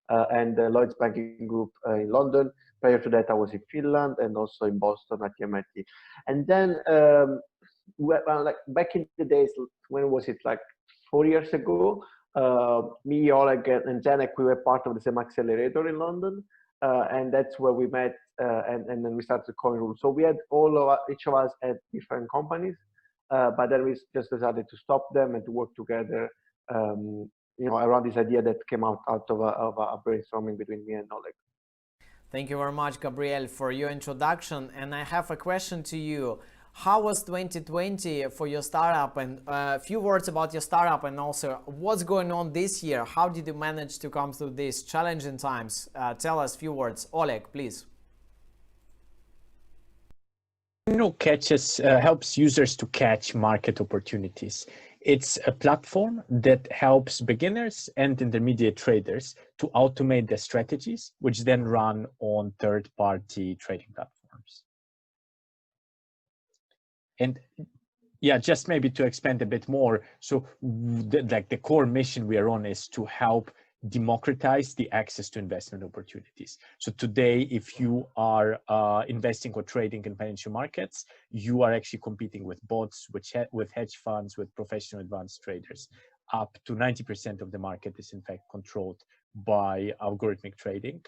and Lloyds Banking Group in London. Prior to that, I was in Finland and also in Boston at the MIT. And then, like back in the days, when was it? Like 4 years ago, me, Oleg, and Janek, we were part of the same accelerator in London, and that's where we met. And then we started CoinRule. So we had each of us at different companies, but then we just decided to stop them and to work together. Around this idea that came out of a brainstorming between me and Oleg. Thank you very much, Gabriel, for your introduction. And I have a question to you. How was 2020 for your startup? And a few words about your startup and also what's going on this year. How did you manage to come through these challenging times? Tell us a few words. Oleg, please. Helps users to catch market opportunities. It's a platform that helps beginners and intermediate traders to automate their strategies, which then run on third-party trading platforms. And yeah, just maybe to expand a bit more. So the core mission we are on is to help democratize the access to investment opportunities. So today, if you are investing or trading in financial markets, you are actually competing with bots, with hedge funds, with professional advanced traders. Up to 90% of the market is in fact controlled by algorithmic trading.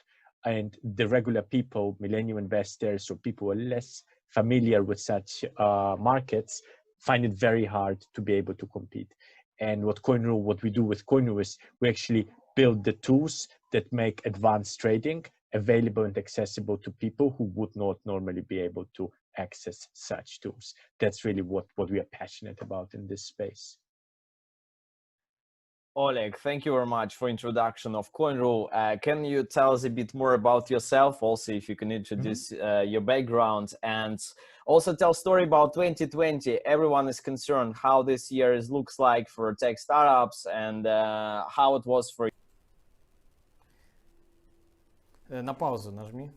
And the regular people, millennial investors, or people who are less familiar with such markets, find it very hard to be able to compete. And what we do with CoinRule is we actually build the tools that make advanced trading available and accessible to people who would not normally be able to access such tools. That's really what we are passionate about in this space. Oleg, thank you very much for introduction of CoinRule. Can you tell us a bit more about yourself? Also, if you can introduce your background and also tell a story about 2020. Everyone is concerned how this year looks like for tech startups and how it was for you. На паузу нажми.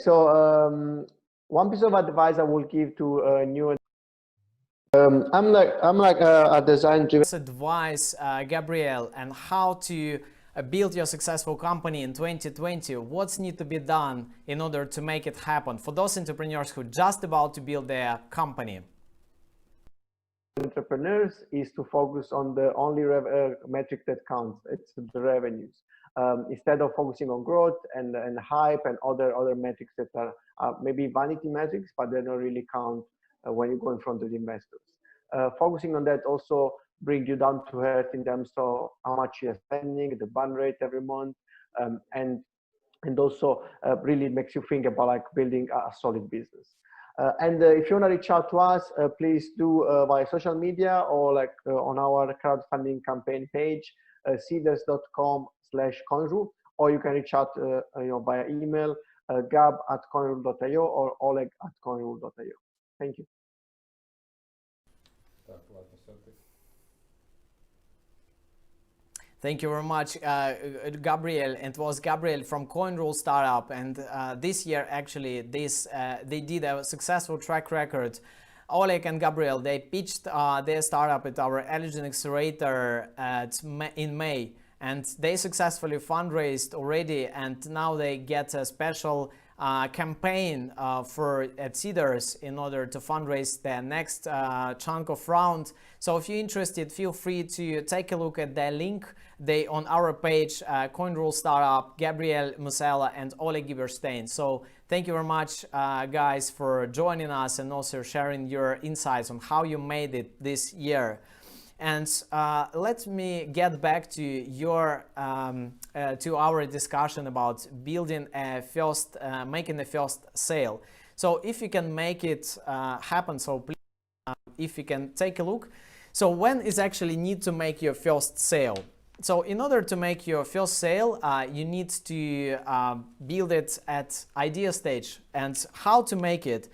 So one piece of advice I will give to new. I'm like a design-driven. Advice, Gabriel, and how to build your successful company in 2020. What's need to be done in order to make it happen for those entrepreneurs who are just about to build their company? Entrepreneurs is to focus on the only metric that counts. It's the revenues. Instead of focusing on growth and hype and other metrics that are maybe vanity metrics, but they don't really count when you go in front of the investors. Focusing on that also brings you down to earth in terms of how much you're spending, the burn rate every month, and also really makes you think about like building a solid business. And if you want to reach out to us, please do via social media or like on our crowdfunding campaign page, seeders.com/coinrule, or you can reach out via email, gab@coinrule.io or oleg@coinrule.io. Thank you. Thank you very much, Gabriel. It was Gabriel from CoinRule Startup, and this year actually they did a successful track record. Oleg and Gabriel, they pitched their startup at our Eligent Accelerator in May, and they successfully fundraised already, and now they get a special campaign at Seeders in order to fundraise their next chunk of round. So if you're interested, feel free to take a look at their link. They on our page, CoinRule Startup, Gabriel Musella and Oleg Giberstein. So thank you very much, guys, for joining us and also sharing your insights on how you made it this year. And let me get back to your to our discussion about building a first, making the first sale. So if you can make it happen, so please, if you can take a look. So when is actually need to make your first sale? So in order to make your first sale, you need to build it at idea stage. And how to make it?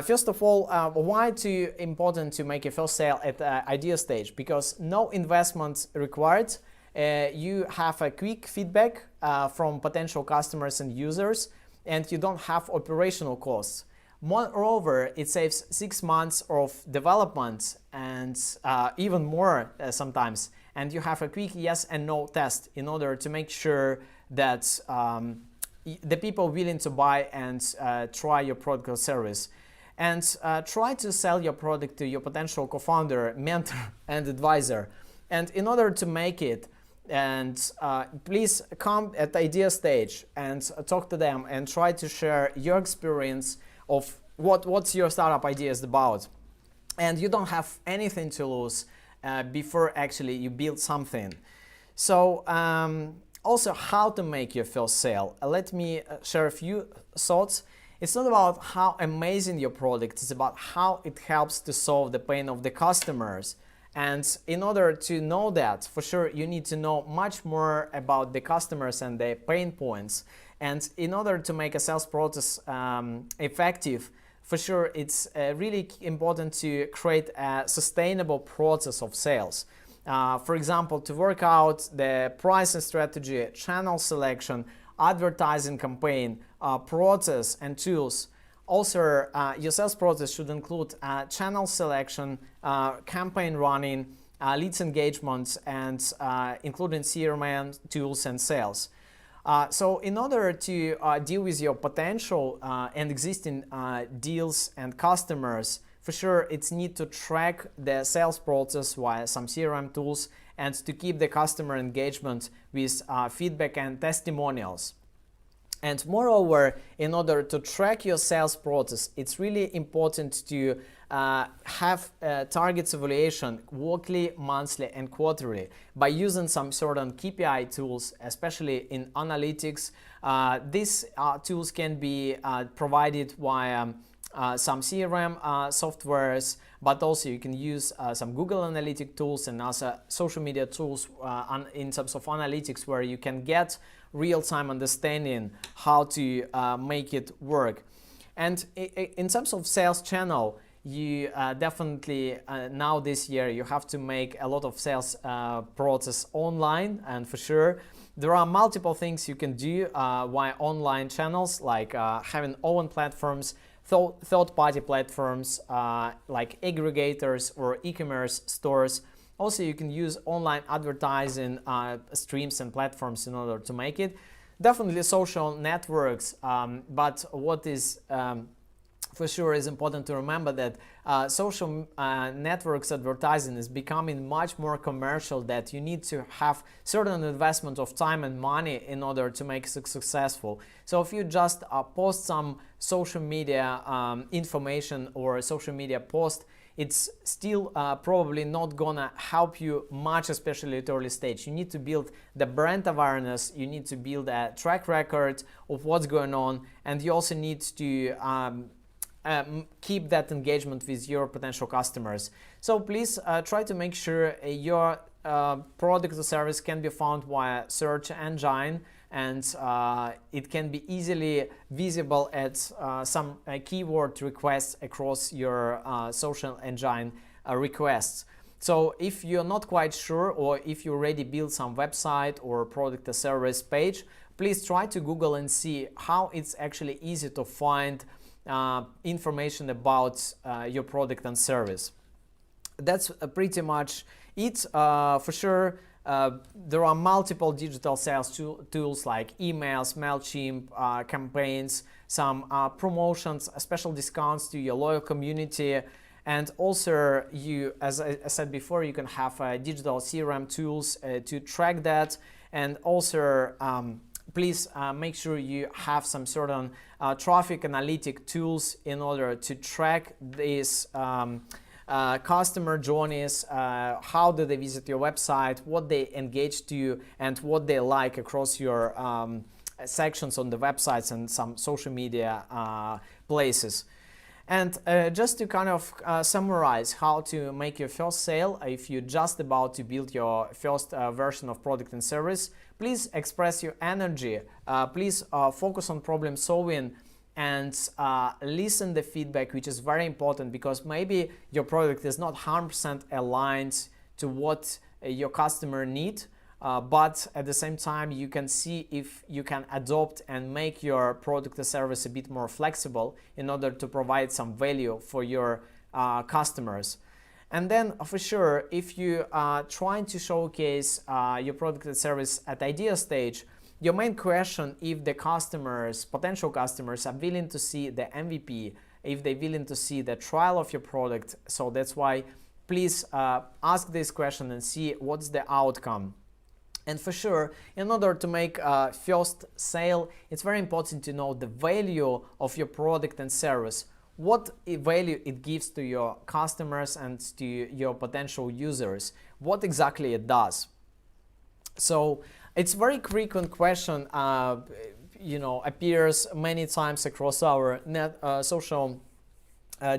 First of all, why too important to make a first sale at idea stage? Because no investment required. You have a quick feedback from potential customers and users, and you don't have operational costs. Moreover, it saves 6 months of development and even more sometimes. And you have a quick yes and no test in order to make sure that the people willing to buy and try your product or service. And try to sell your product to your potential co-founder, mentor, and advisor. And in order to make it, and please come at the idea stage and talk to them and try to share your experience of what's your startup idea is about. And you don't have anything to lose before actually you build something. So also how to make your first sale. Let me share a few thoughts. It's not about how amazing your product is, about how it helps to solve the pain of the customers. And in order to know that, for sure, you need to know much more about the customers and their pain points. And in order to make a sales process effective, for sure, it's really important to create a sustainable process of sales. For example, to work out the pricing strategy, channel selection, advertising campaign, process and tools. Also, your sales process should include channel selection, campaign running, leads engagements, and including CRM tools and sales. So in order to deal with your potential and existing deals and customers, for sure it's need to track the sales process via some CRM tools and to keep the customer engagement with feedback and testimonials. And moreover, in order to track your sales process, it's really important to have targets evaluation weekly, monthly, and quarterly by using some certain KPI tools, especially in analytics. These tools can be provided via some CRM softwares, but also you can use some Google Analytic tools and also social media tools in terms of analytics, where you can get real-time understanding how to make it work. And in terms of sales channel, you definitely now this year you have to make a lot of sales process online, and for sure there are multiple things you can do via online channels, like having own platforms, third-party platforms like aggregators or e-commerce stores. Also, you can use online advertising streams and platforms in order to make it. Definitely social networks, but what is for sure is important to remember that social networks advertising is becoming much more commercial, that you need to have certain investment of time and money in order to make it successful. So if you just post some social media information or a social media post, it's still probably not gonna help you much, especially at early stage. You need to build the brand awareness, you need to build a track record of what's going on, and you also need to keep that engagement with your potential customers. So please try to make sure your product or service can be found via search engine, and it can be easily visible at some keyword requests across your social engine requests. So if you're not quite sure, or if you already built some website or product or service page, please try to Google and see how it's actually easy to find information about your product and service. That's pretty much it. For sure, there are multiple digital sales tools like emails, MailChimp, campaigns, some promotions, special discounts to your loyal community. And also, as I said before, you can have digital CRM tools to track that. And also, please make sure you have some certain traffic analytic tools in order to track these customer journeys, how do they visit your website, what they engage to you, and what they like across your sections on the websites and some social media places. And just to kind of summarize how to make your first sale, if you're just about to build your first version of product and service, please express your energy, please focus on problem solving, and listen the feedback, which is very important, because maybe your product is not 100% aligned to what your customer need, but at the same time you can see if you can adopt and make your product or service a bit more flexible in order to provide some value for your customers. And then for sure, if you are trying to showcase your product and service at idea stage, your main question, if the customers, potential customers, are willing to see the MVP, if they're willing to see the trial of your product. So that's why please ask this question and see what's the outcome. And for sure, in order to make a first sale, it's very important to know the value of your product and service, what value it gives to your customers and to your potential users, what exactly it does. So it's a very frequent question, appears many times across our social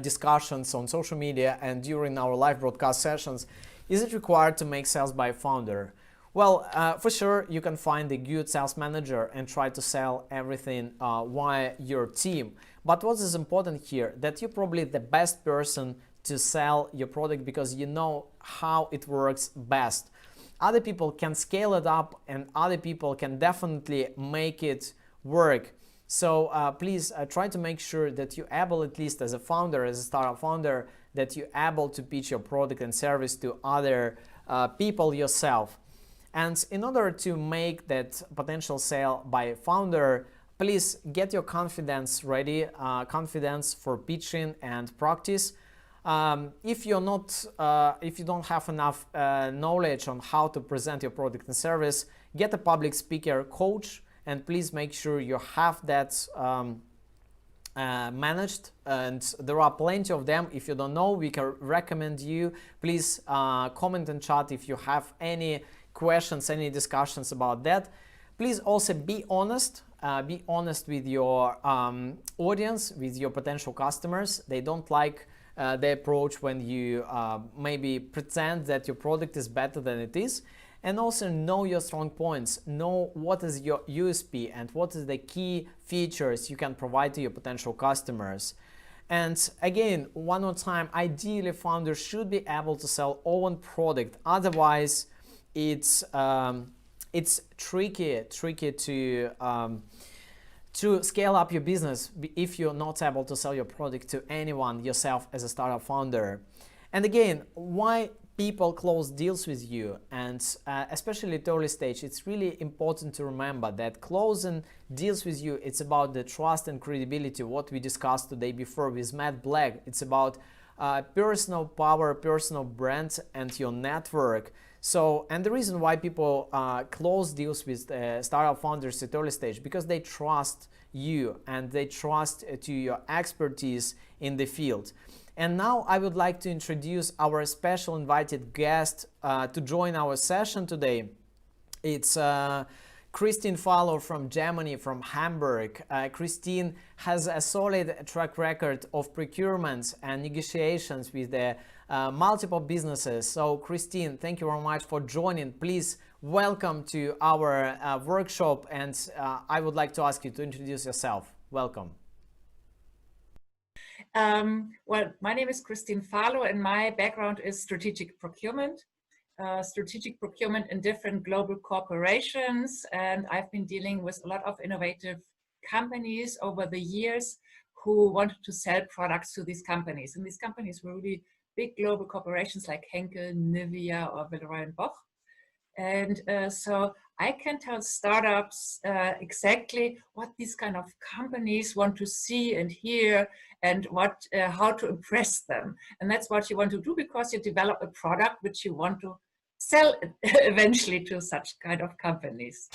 discussions on social media and during our live broadcast sessions. Is it required to make sales by a founder? Well, for sure, you can find a good sales manager and try to sell everything via your team. But what is important here, that you're probably the best person to sell your product because you know how it works best. Other people can scale it up and other people can definitely make it work. So please try to make sure that you're able, at least as a founder, as a startup founder, that you're able to pitch your product and service to other people yourself. And in order to make that potential sale by a founder, please get your confidence ready, confidence for pitching and practice. If you don't have enough knowledge on how to present your product and service, get a public speaker coach, and please make sure you have that managed. And there are plenty of them. If you don't know, we can recommend you. Please comment and chat if you have any questions, any discussions about that. Please also be honest. Be honest with your audience, with your potential customers. They don't like the approach when you maybe pretend that your product is better than it is. And also know your strong points, know what is your USP and what is the key features you can provide to your potential customers. And again, one more time, ideally founders should be able to sell own product. Otherwise, it's tricky to scale up your business if you're not able to sell your product to anyone yourself as a startup founder. And again, why people close deals with you, and especially at early stage, it's really important to remember that closing deals with you, it's about the trust and credibility, what we discussed today before with Matt Black. It's about personal power, personal brand, and your network. So, and the reason why people close deals with startup founders at early stage, because they trust you and they trust to your expertise in the field. And now I would like to introduce our special invited guest to join our session today. It's Christine Fallow from Germany, from Hamburg. Christine has a solid track record of procurement and negotiations with the multiple businesses. So Christine, thank you very much for joining. Please welcome to our workshop, and I would like to ask you to introduce yourself. Welcome. Well, my name is Christine Fallow, and my background is strategic procurement. Strategic procurement in different global corporations, and I've been dealing with a lot of innovative companies over the years who wanted to sell products to these companies. And these companies were really big global corporations like Henkel, Nivea, or Villeroy & Boch. And so I can tell startups exactly what these kind of companies want to see and hear, and what how to impress them. And that's what you want to do, because you develop a product which you want to sell eventually to such kind of companies.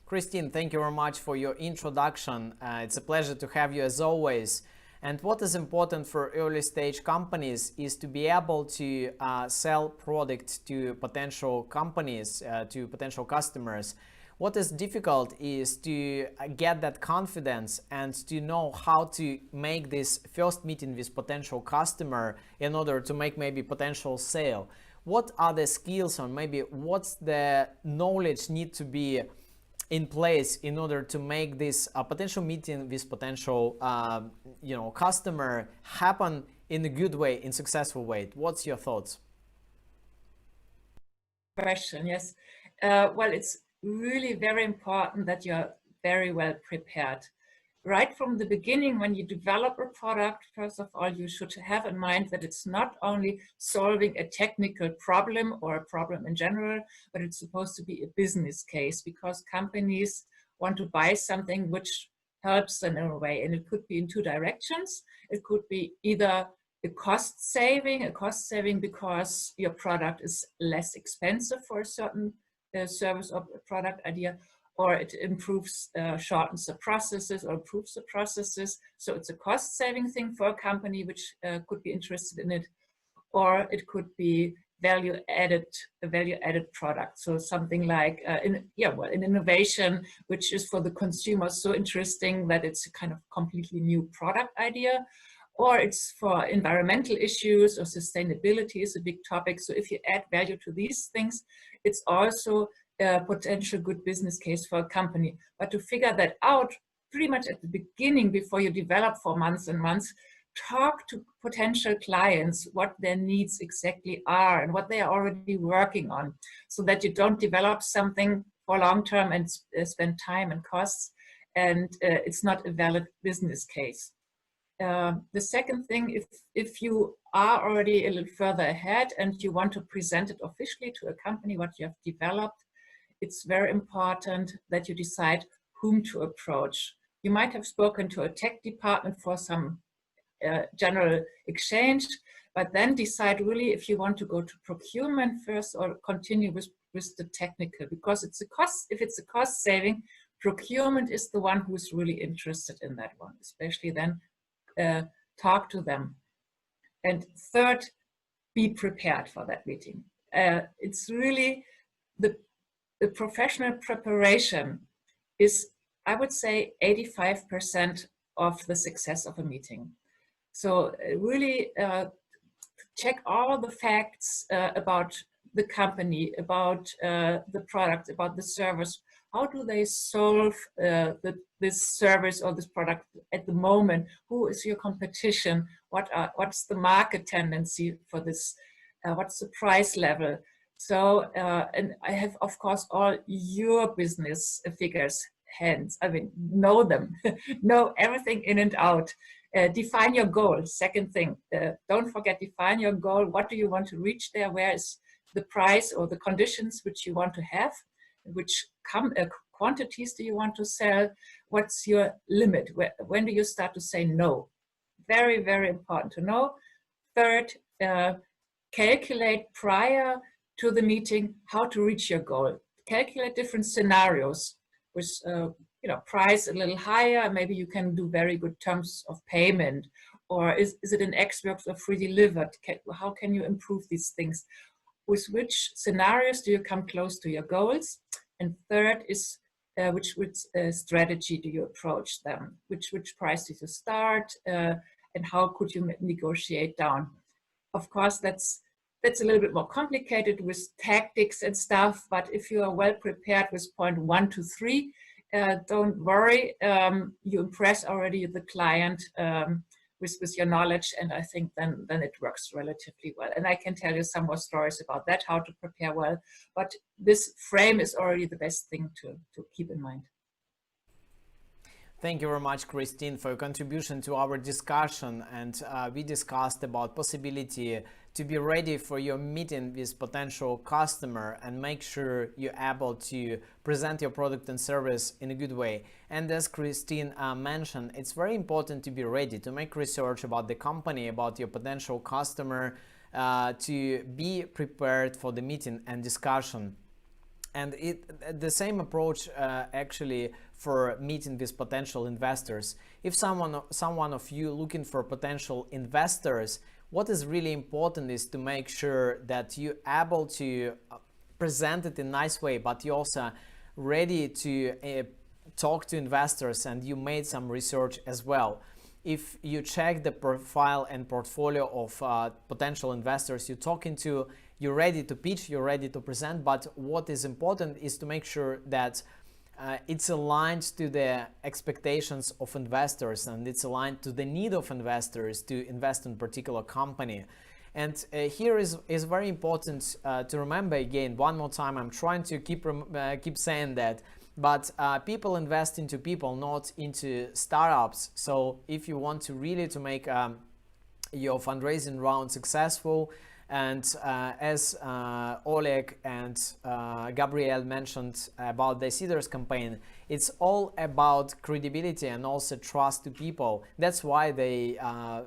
Christine, thank you very much for your introduction. It's a pleasure to have you as always. And what is important for early stage companies is to be able to sell products to potential companies, to potential customers. What is difficult is to get that confidence and to know how to make this first meeting with potential customer in order to make maybe potential sale. What are the skills, or maybe what's the knowledge need to be in place in order to make this potential meeting with potential customer happen in a good way, in successful way? What's your thoughts? Question, yes. Well, it's really very important that you're very well prepared. Right from the beginning, when you develop a product, first of all, you should have in mind that it's not only solving a technical problem or a problem in general, but it's supposed to be a business case, because companies want to buy something which helps them in a way. And it could be in two directions. It could be either a cost saving because your product is less expensive for a certain service or product idea, or it improves, shortens the processes or improves the processes. So it's a cost-saving thing for a company which could be interested in it, or it could be a value-added product. So something like an innovation which is for the consumer so interesting that it's a kind of completely new product idea, or it's for environmental issues, or sustainability is a big topic. So if you add value to these things, it's also a potential good business case for a company. But to figure that out pretty much at the beginning, before you develop for months and months, talk to potential clients what their needs exactly are and what they are already working on, so that you don't develop something for long term and spend time and costs, and it's not a valid business case. The second thing, if you are already a little further ahead and you want to present it officially to a company what you have developed, it's very important that you decide whom to approach. You might have spoken to a tech department for some general exchange, but then decide really if you want to go to procurement first or continue with the technical, because it's a cost. If it's a cost saving, procurement is the one who's really interested in that one, especially then talk to them. And third, be prepared for that meeting. It's really the professional preparation is, I would say, 85% of the success of a meeting. So really check all the facts about the company, about the product, about the service. How do they solve this service or this product at the moment? Who is your competition? What's the market tendency for this? What's the price level? So, and I have, of course, all your business figures hands. I mean, know them, know everything in and out. Define your goal. Second thing, don't forget, define your goal. What do you want to reach there? Where is the price or the conditions which you want to have? Which quantities do you want to sell? What's your limit? When do you start to say no? Very, very important to know. Third, calculate prior to the meeting how to reach your goal. Calculate different scenarios with price a little higher. Maybe you can do very good terms of payment, Or is it in Ex Works or free delivered? How can you improve these things? With which scenarios do you come close to your goals? And third is which strategy do you approach them? Which price did you start? And how could you negotiate down? Of course, that's a little bit more complicated with tactics and stuff, but if you are well prepared with point 1 to 3, don't worry, you impress already the client with your knowledge, and I think then it works relatively well. And I can tell you some more stories about that, how to prepare well, but this frame is already the best thing to keep in mind. Thank you very much, Christine, for your contribution to our discussion. And we discussed about possibility to be ready for your meeting with potential customer and make sure you're able to present your product and service in a good way. And as Christine mentioned, it's very important to be ready to make research about the company, about your potential customer, to be prepared for the meeting and discussion. And the same approach actually for meeting with potential investors. If someone of you looking for potential investors, what is really important is to make sure that you're able to present it in a nice way, but you're also ready to talk to investors and you made some research as well. If you check the profile and portfolio of potential investors you're talking to, you're ready to pitch, you're ready to present, but what is important is to make sure that it's aligned to the expectations of investors and it's aligned to the need of investors to invest in a particular company. And here is very important to remember again, one more time, I'm trying to keep saying that, but people invest into people, not into startups. So if you want to really to make your fundraising round successful, and as Oleg and Gabrielle mentioned about the Seeders campaign, it's all about credibility and also trust to people. That's why they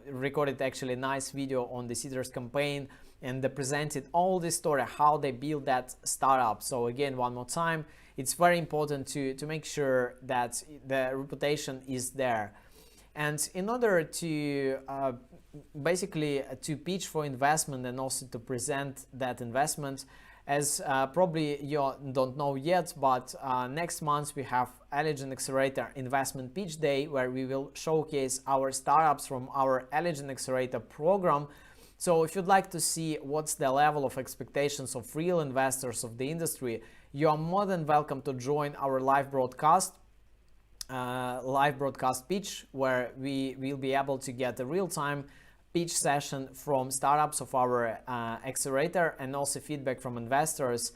recorded actually a nice video on the Seeders campaign and they presented all the story, how they build that startup. So again, one more time, it's very important to make sure that the reputation is there. And in order to basically to pitch for investment and also to present that investment, as probably you don't know yet, but next month we have Eligent Accelerator Investment Pitch Day, where we will showcase our startups from our Eligent Accelerator program. So if you'd like to see what's the level of expectations of real investors of the industry, you are more than welcome to join our live broadcast pitch, where we will be able to get a real-time pitch session from startups of our accelerator and also feedback from investors.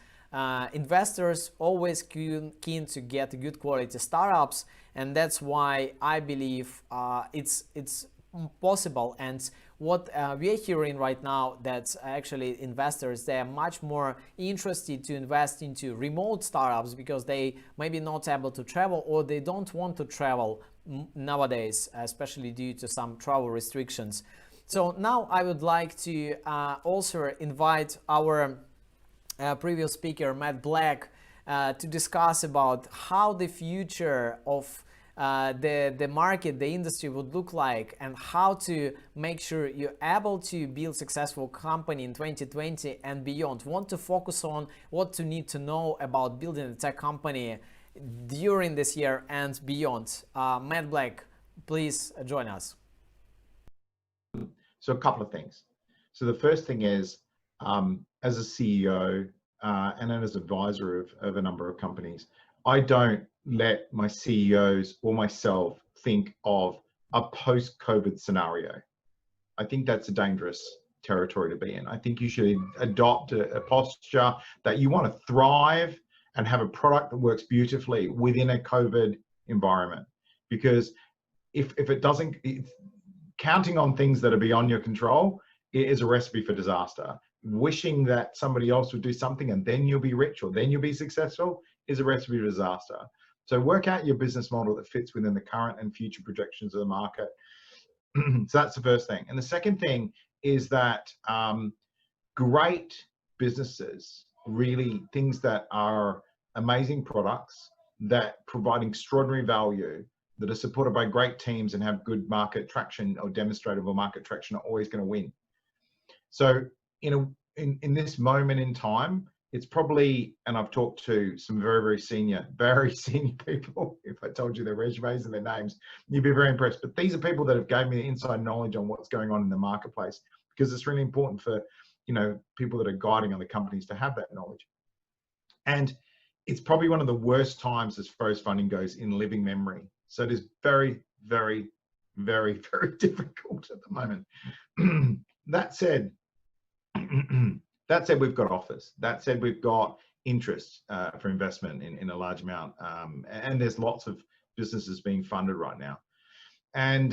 Investors always keen to get good quality startups, and that's why I believe it's possible. And what we are hearing right now, that actually investors, they are much more interested to invest into remote startups because they may be not able to travel or they don't want to travel nowadays, especially due to some travel restrictions. So now I would like to also invite our previous speaker, Matt Black, to discuss about how the future of the market, the industry would look like, and how to make sure you're able to build successful company in 2020 and beyond. Want to focus on what to need to know about building a tech company during this year and beyond. Matt Black, please join us. So a couple of things. So the first thing is, as a CEO and as an advisor of a number of companies, I don't let my CEOs or myself think of a post-COVID scenario. I think that's a dangerous territory to be in. I think you should adopt a posture that you want to thrive and have a product that works beautifully within a COVID environment. Because if it doesn't, counting on things that are beyond your control is a recipe for disaster. Wishing that somebody else would do something and then you'll be rich or then you'll be successful is a recipe for disaster. So work out your business model that fits within the current and future projections of the market. So that's the first thing. And the second thing is that great businesses, really things that are amazing products that provide extraordinary value, that are supported by great teams and have good market traction or demonstrable market traction are always going to win. So in this moment in time, it's probably, and I've talked to some very senior people. If I told you their resumes and their names, you'd be very impressed. But these are people that have gave me the inside knowledge on what's going on in the marketplace, because it's really important for, people that are guiding other companies to have that knowledge. And it's probably one of the worst times as far as funding goes in living memory. So it is very difficult at the moment. That said, we've got offers. That said, we've got interest for investment in a large amount, and there's lots of businesses being funded right now, and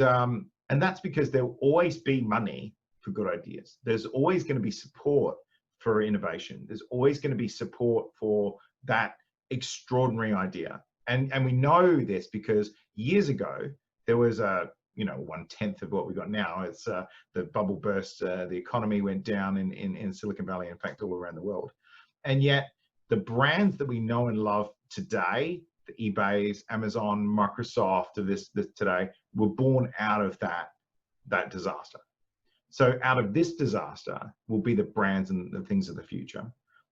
that's because there will always be money for good ideas. There's always going to be support for innovation. There's always going to be support for that extraordinary idea, and we know this because years ago there was a 1/10 of what we got now. It's the bubble burst, the economy went down in Silicon Valley, in fact, all around the world. And yet the brands that we know and love today, the eBays, Amazon, Microsoft of this today, were born out of that disaster. So out of this disaster will be the brands and the things of the future.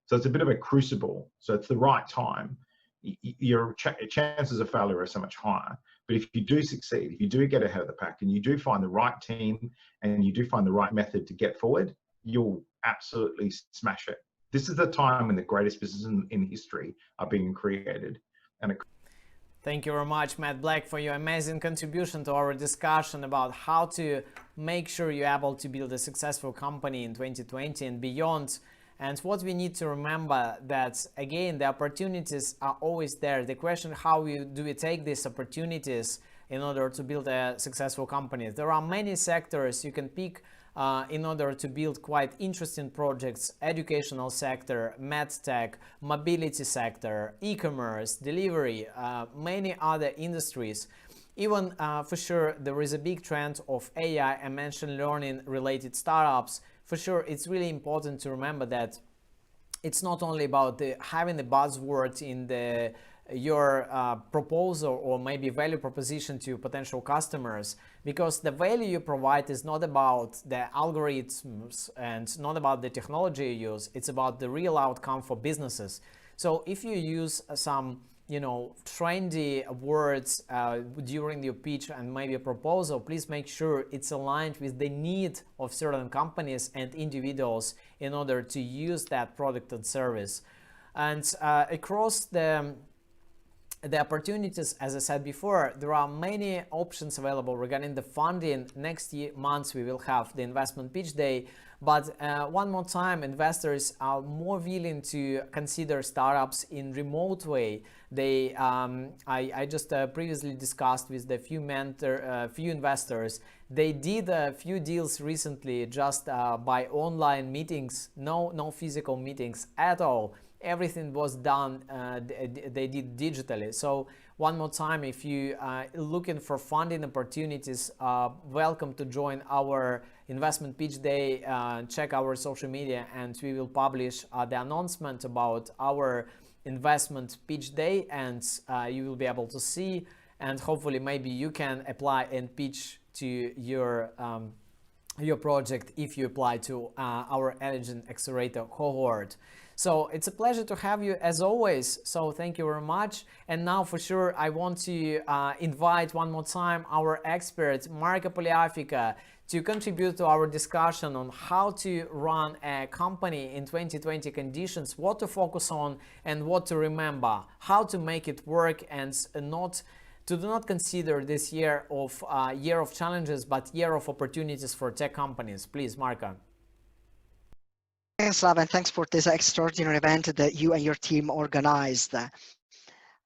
So it's a bit of a crucible. So it's the right time. Your chances of failure are so much higher. But if you do succeed, if you do get ahead of the pack and you do find the right team and you do find the right method to get forward, you'll absolutely smash it. This is the time when the greatest businesses in history are being created. Thank you very much, Matt Black, for your amazing contribution to our discussion about how to make sure you're able to build a successful company in 2020 and beyond. And what we need to remember that, again, the opportunities are always there. The question, how do we take these opportunities in order to build a successful company? There are many sectors you can pick in order to build quite interesting projects: educational sector, medtech, mobility sector, e-commerce, delivery, many other industries. Even for sure, there is a big trend of AI and machine learning related startups. For sure, it's really important to remember that it's not only about having the buzzword in your proposal or maybe value proposition to potential customers, because the value you provide is not about the algorithms and not about the technology you use. It's about the real outcome for businesses. So if you use some trendy words during your pitch and maybe a proposal, please make sure it's aligned with the need of certain companies and individuals in order to use that product and service. And across the opportunities, as I said before, there are many options available regarding the funding. Next month we will have the investment pitch day. But one more time, investors are more willing to consider startups in remote way. I just previously discussed with the few investors. They did a few deals recently just by online meetings, no physical meetings at all. Everything was done, they did digitally. So one more time, if you are looking for funding opportunities, welcome to join our investment pitch day. Check our social media and we will publish the announcement about our investment pitch day, and you will be able to see, and hopefully maybe you can apply and pitch to your project if you apply to our Eligent Accelerator cohort. So it's a pleasure to have you as always. So thank you very much. And now for sure, I want to invite one more time our expert, Marco Poliafica, to contribute to our discussion on how to run a company in 2020 conditions, what to focus on and what to remember, how to make it work, and do not consider this year of challenges, but year of opportunities for tech companies. Please, Marco. Thanks, Slav, and thanks for this extraordinary event that you and your team organized.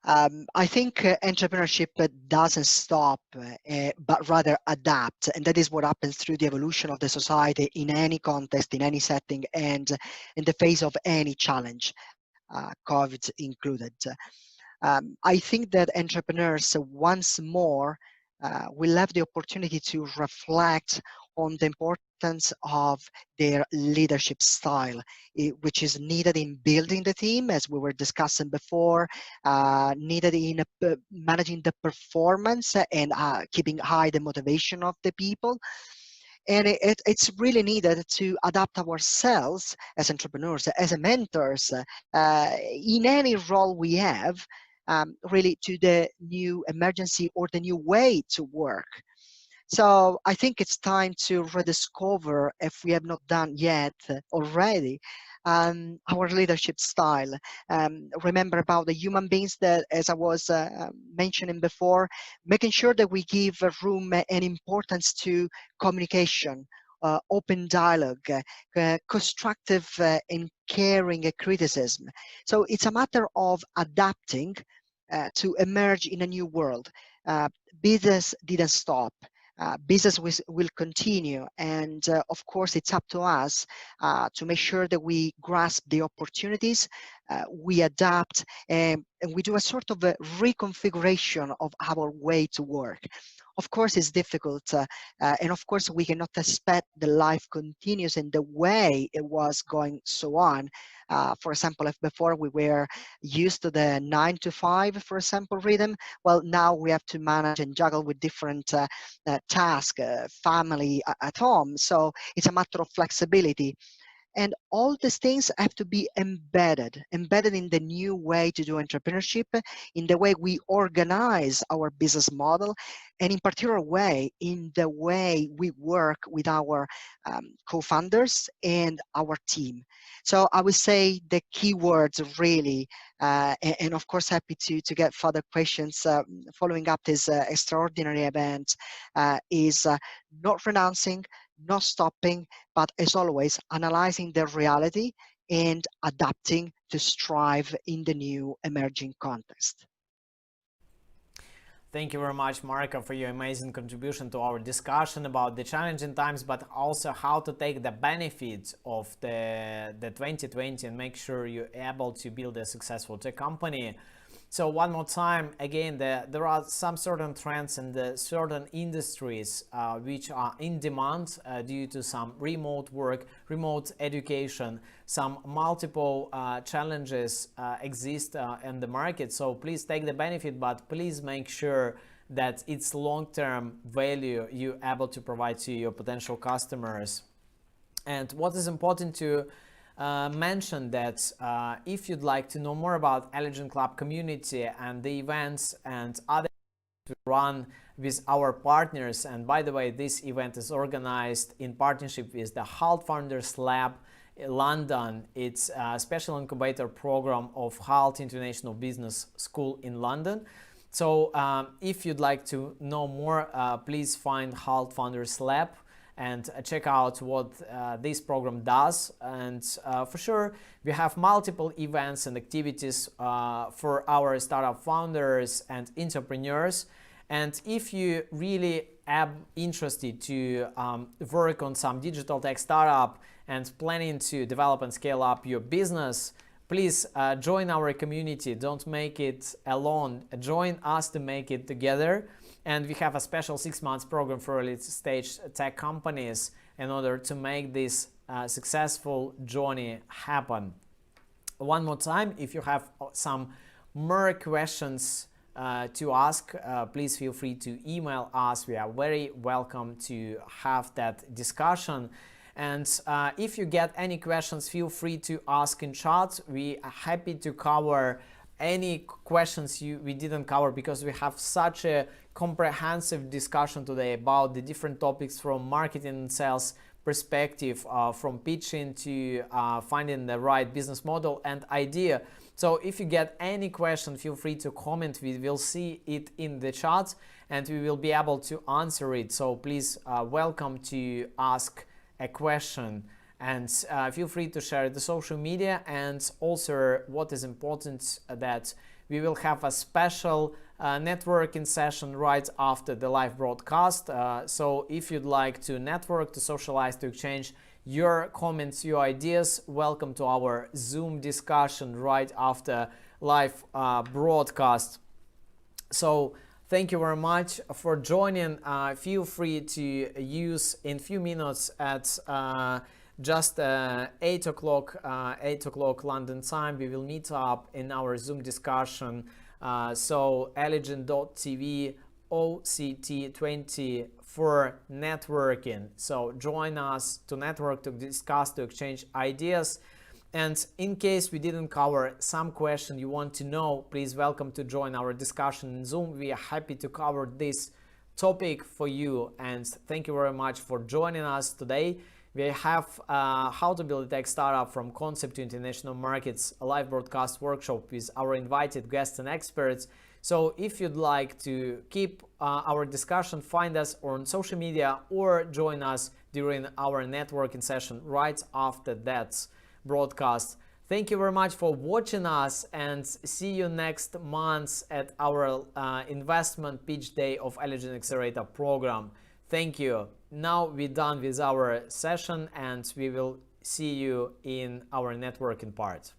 I think entrepreneurship doesn't stop, but rather adapt. And that is what happens through the evolution of the society in any context, in any setting, and in the face of any challenge, COVID included. I think that entrepreneurs once more will have the opportunity to reflect on the importance importance of their leadership style, which is needed in building the team, as we were discussing before, needed in managing the performance and keeping high the motivation of the people. And it's really needed to adapt ourselves as entrepreneurs, as mentors, in any role we have, really to the new emergency or the new way to work. So I think it's time to rediscover, if we have not done yet already, our leadership style. Remember about the human beings that, as I was mentioning before, making sure that we give room and importance to communication, open dialogue, constructive and caring criticism. So it's a matter of adapting to emerge in a new world. Business didn't stop. Business will continue, and of course it's up to us to make sure that we grasp the opportunities, we adapt, and we do a sort of a reconfiguration of our way to work. Of course it's difficult, and of course we cannot expect the life continues in the way it was going so on. For example, if before we were used to the 9 to 5, for example, rhythm, well, now we have to manage and juggle with different tasks, family at home. So it's a matter of flexibility. And all these things have to be embedded in the new way to do entrepreneurship, in the way we organize our business model, and in particular way, in the way we work with our co-founders and our team. So I would say the key words really, and of course happy to get further questions following up this extraordinary event, is not renouncing, not stopping, but as always, analyzing the reality and adapting to strive in the new emerging context. Thank you very much, Marco, for your amazing contribution to our discussion about the challenging times, but also how to take the benefits of the 2020 and make sure you're able to build a successful tech company. So one more time, again, there are some certain trends in the certain industries which are in demand due to some remote work, remote education, some multiple challenges exist in the market. So please take the benefit, but please make sure that it's long-term value you're able to provide to your potential customers. And what is important to mention that if you'd like to know more about Eligent Club community and the events and other we run with our partners, and by the way, this event is organized in partnership with the HALT Founders Lab in London. It's a special incubator program of HALT International Business School in London. So if you'd like to know more, please find HALT Founders Lab and check out what this program does. And for sure, we have multiple events and activities for our startup founders and entrepreneurs. And if you really are interested to work on some digital tech startup and planning to develop and scale up your business, please join our community. Don't make it alone. Join us to make it together. And we have a special 6-month program for early stage tech companies in order to make this successful journey happen. One more time, if you have some more questions to ask, please feel free to email us. We are very welcome to have that discussion. And if you get any questions, feel free to ask in chat. We are happy to cover any questions we didn't cover, because we have such a comprehensive discussion today about the different topics from marketing and sales perspective, from pitching to finding the right business model and idea. So if you get any question, feel free to comment. We will see it in the chat and we will be able to answer it. So please welcome to ask a question. And feel free to share the social media. And also what is important, that we will have a special networking session right after the live broadcast. So if you'd like to network, to socialize, to exchange your comments, your ideas, welcome to our Zoom discussion right after live broadcast. So thank you very much for joining. Feel free to use in few minutes at just 8 o'clock London time. We will meet up in our Zoom discussion. So Eligent.tv OCT20 for networking. So join us to network, to discuss, to exchange ideas. And in case we didn't cover some question you want to know, please welcome to join our discussion in Zoom. We are happy to cover this topic for you. And thank you very much for joining us today. We have how to build a tech startup from concept to international markets, a live broadcast workshop with our invited guests and experts. So if you'd like to keep our discussion, find us on social media or join us during our networking session right after that broadcast. Thank you very much for watching us, and see you next month at our investment pitch day of Eligent Accelerator program. Thank you. Now we're done with our session, and we will see you in our networking part.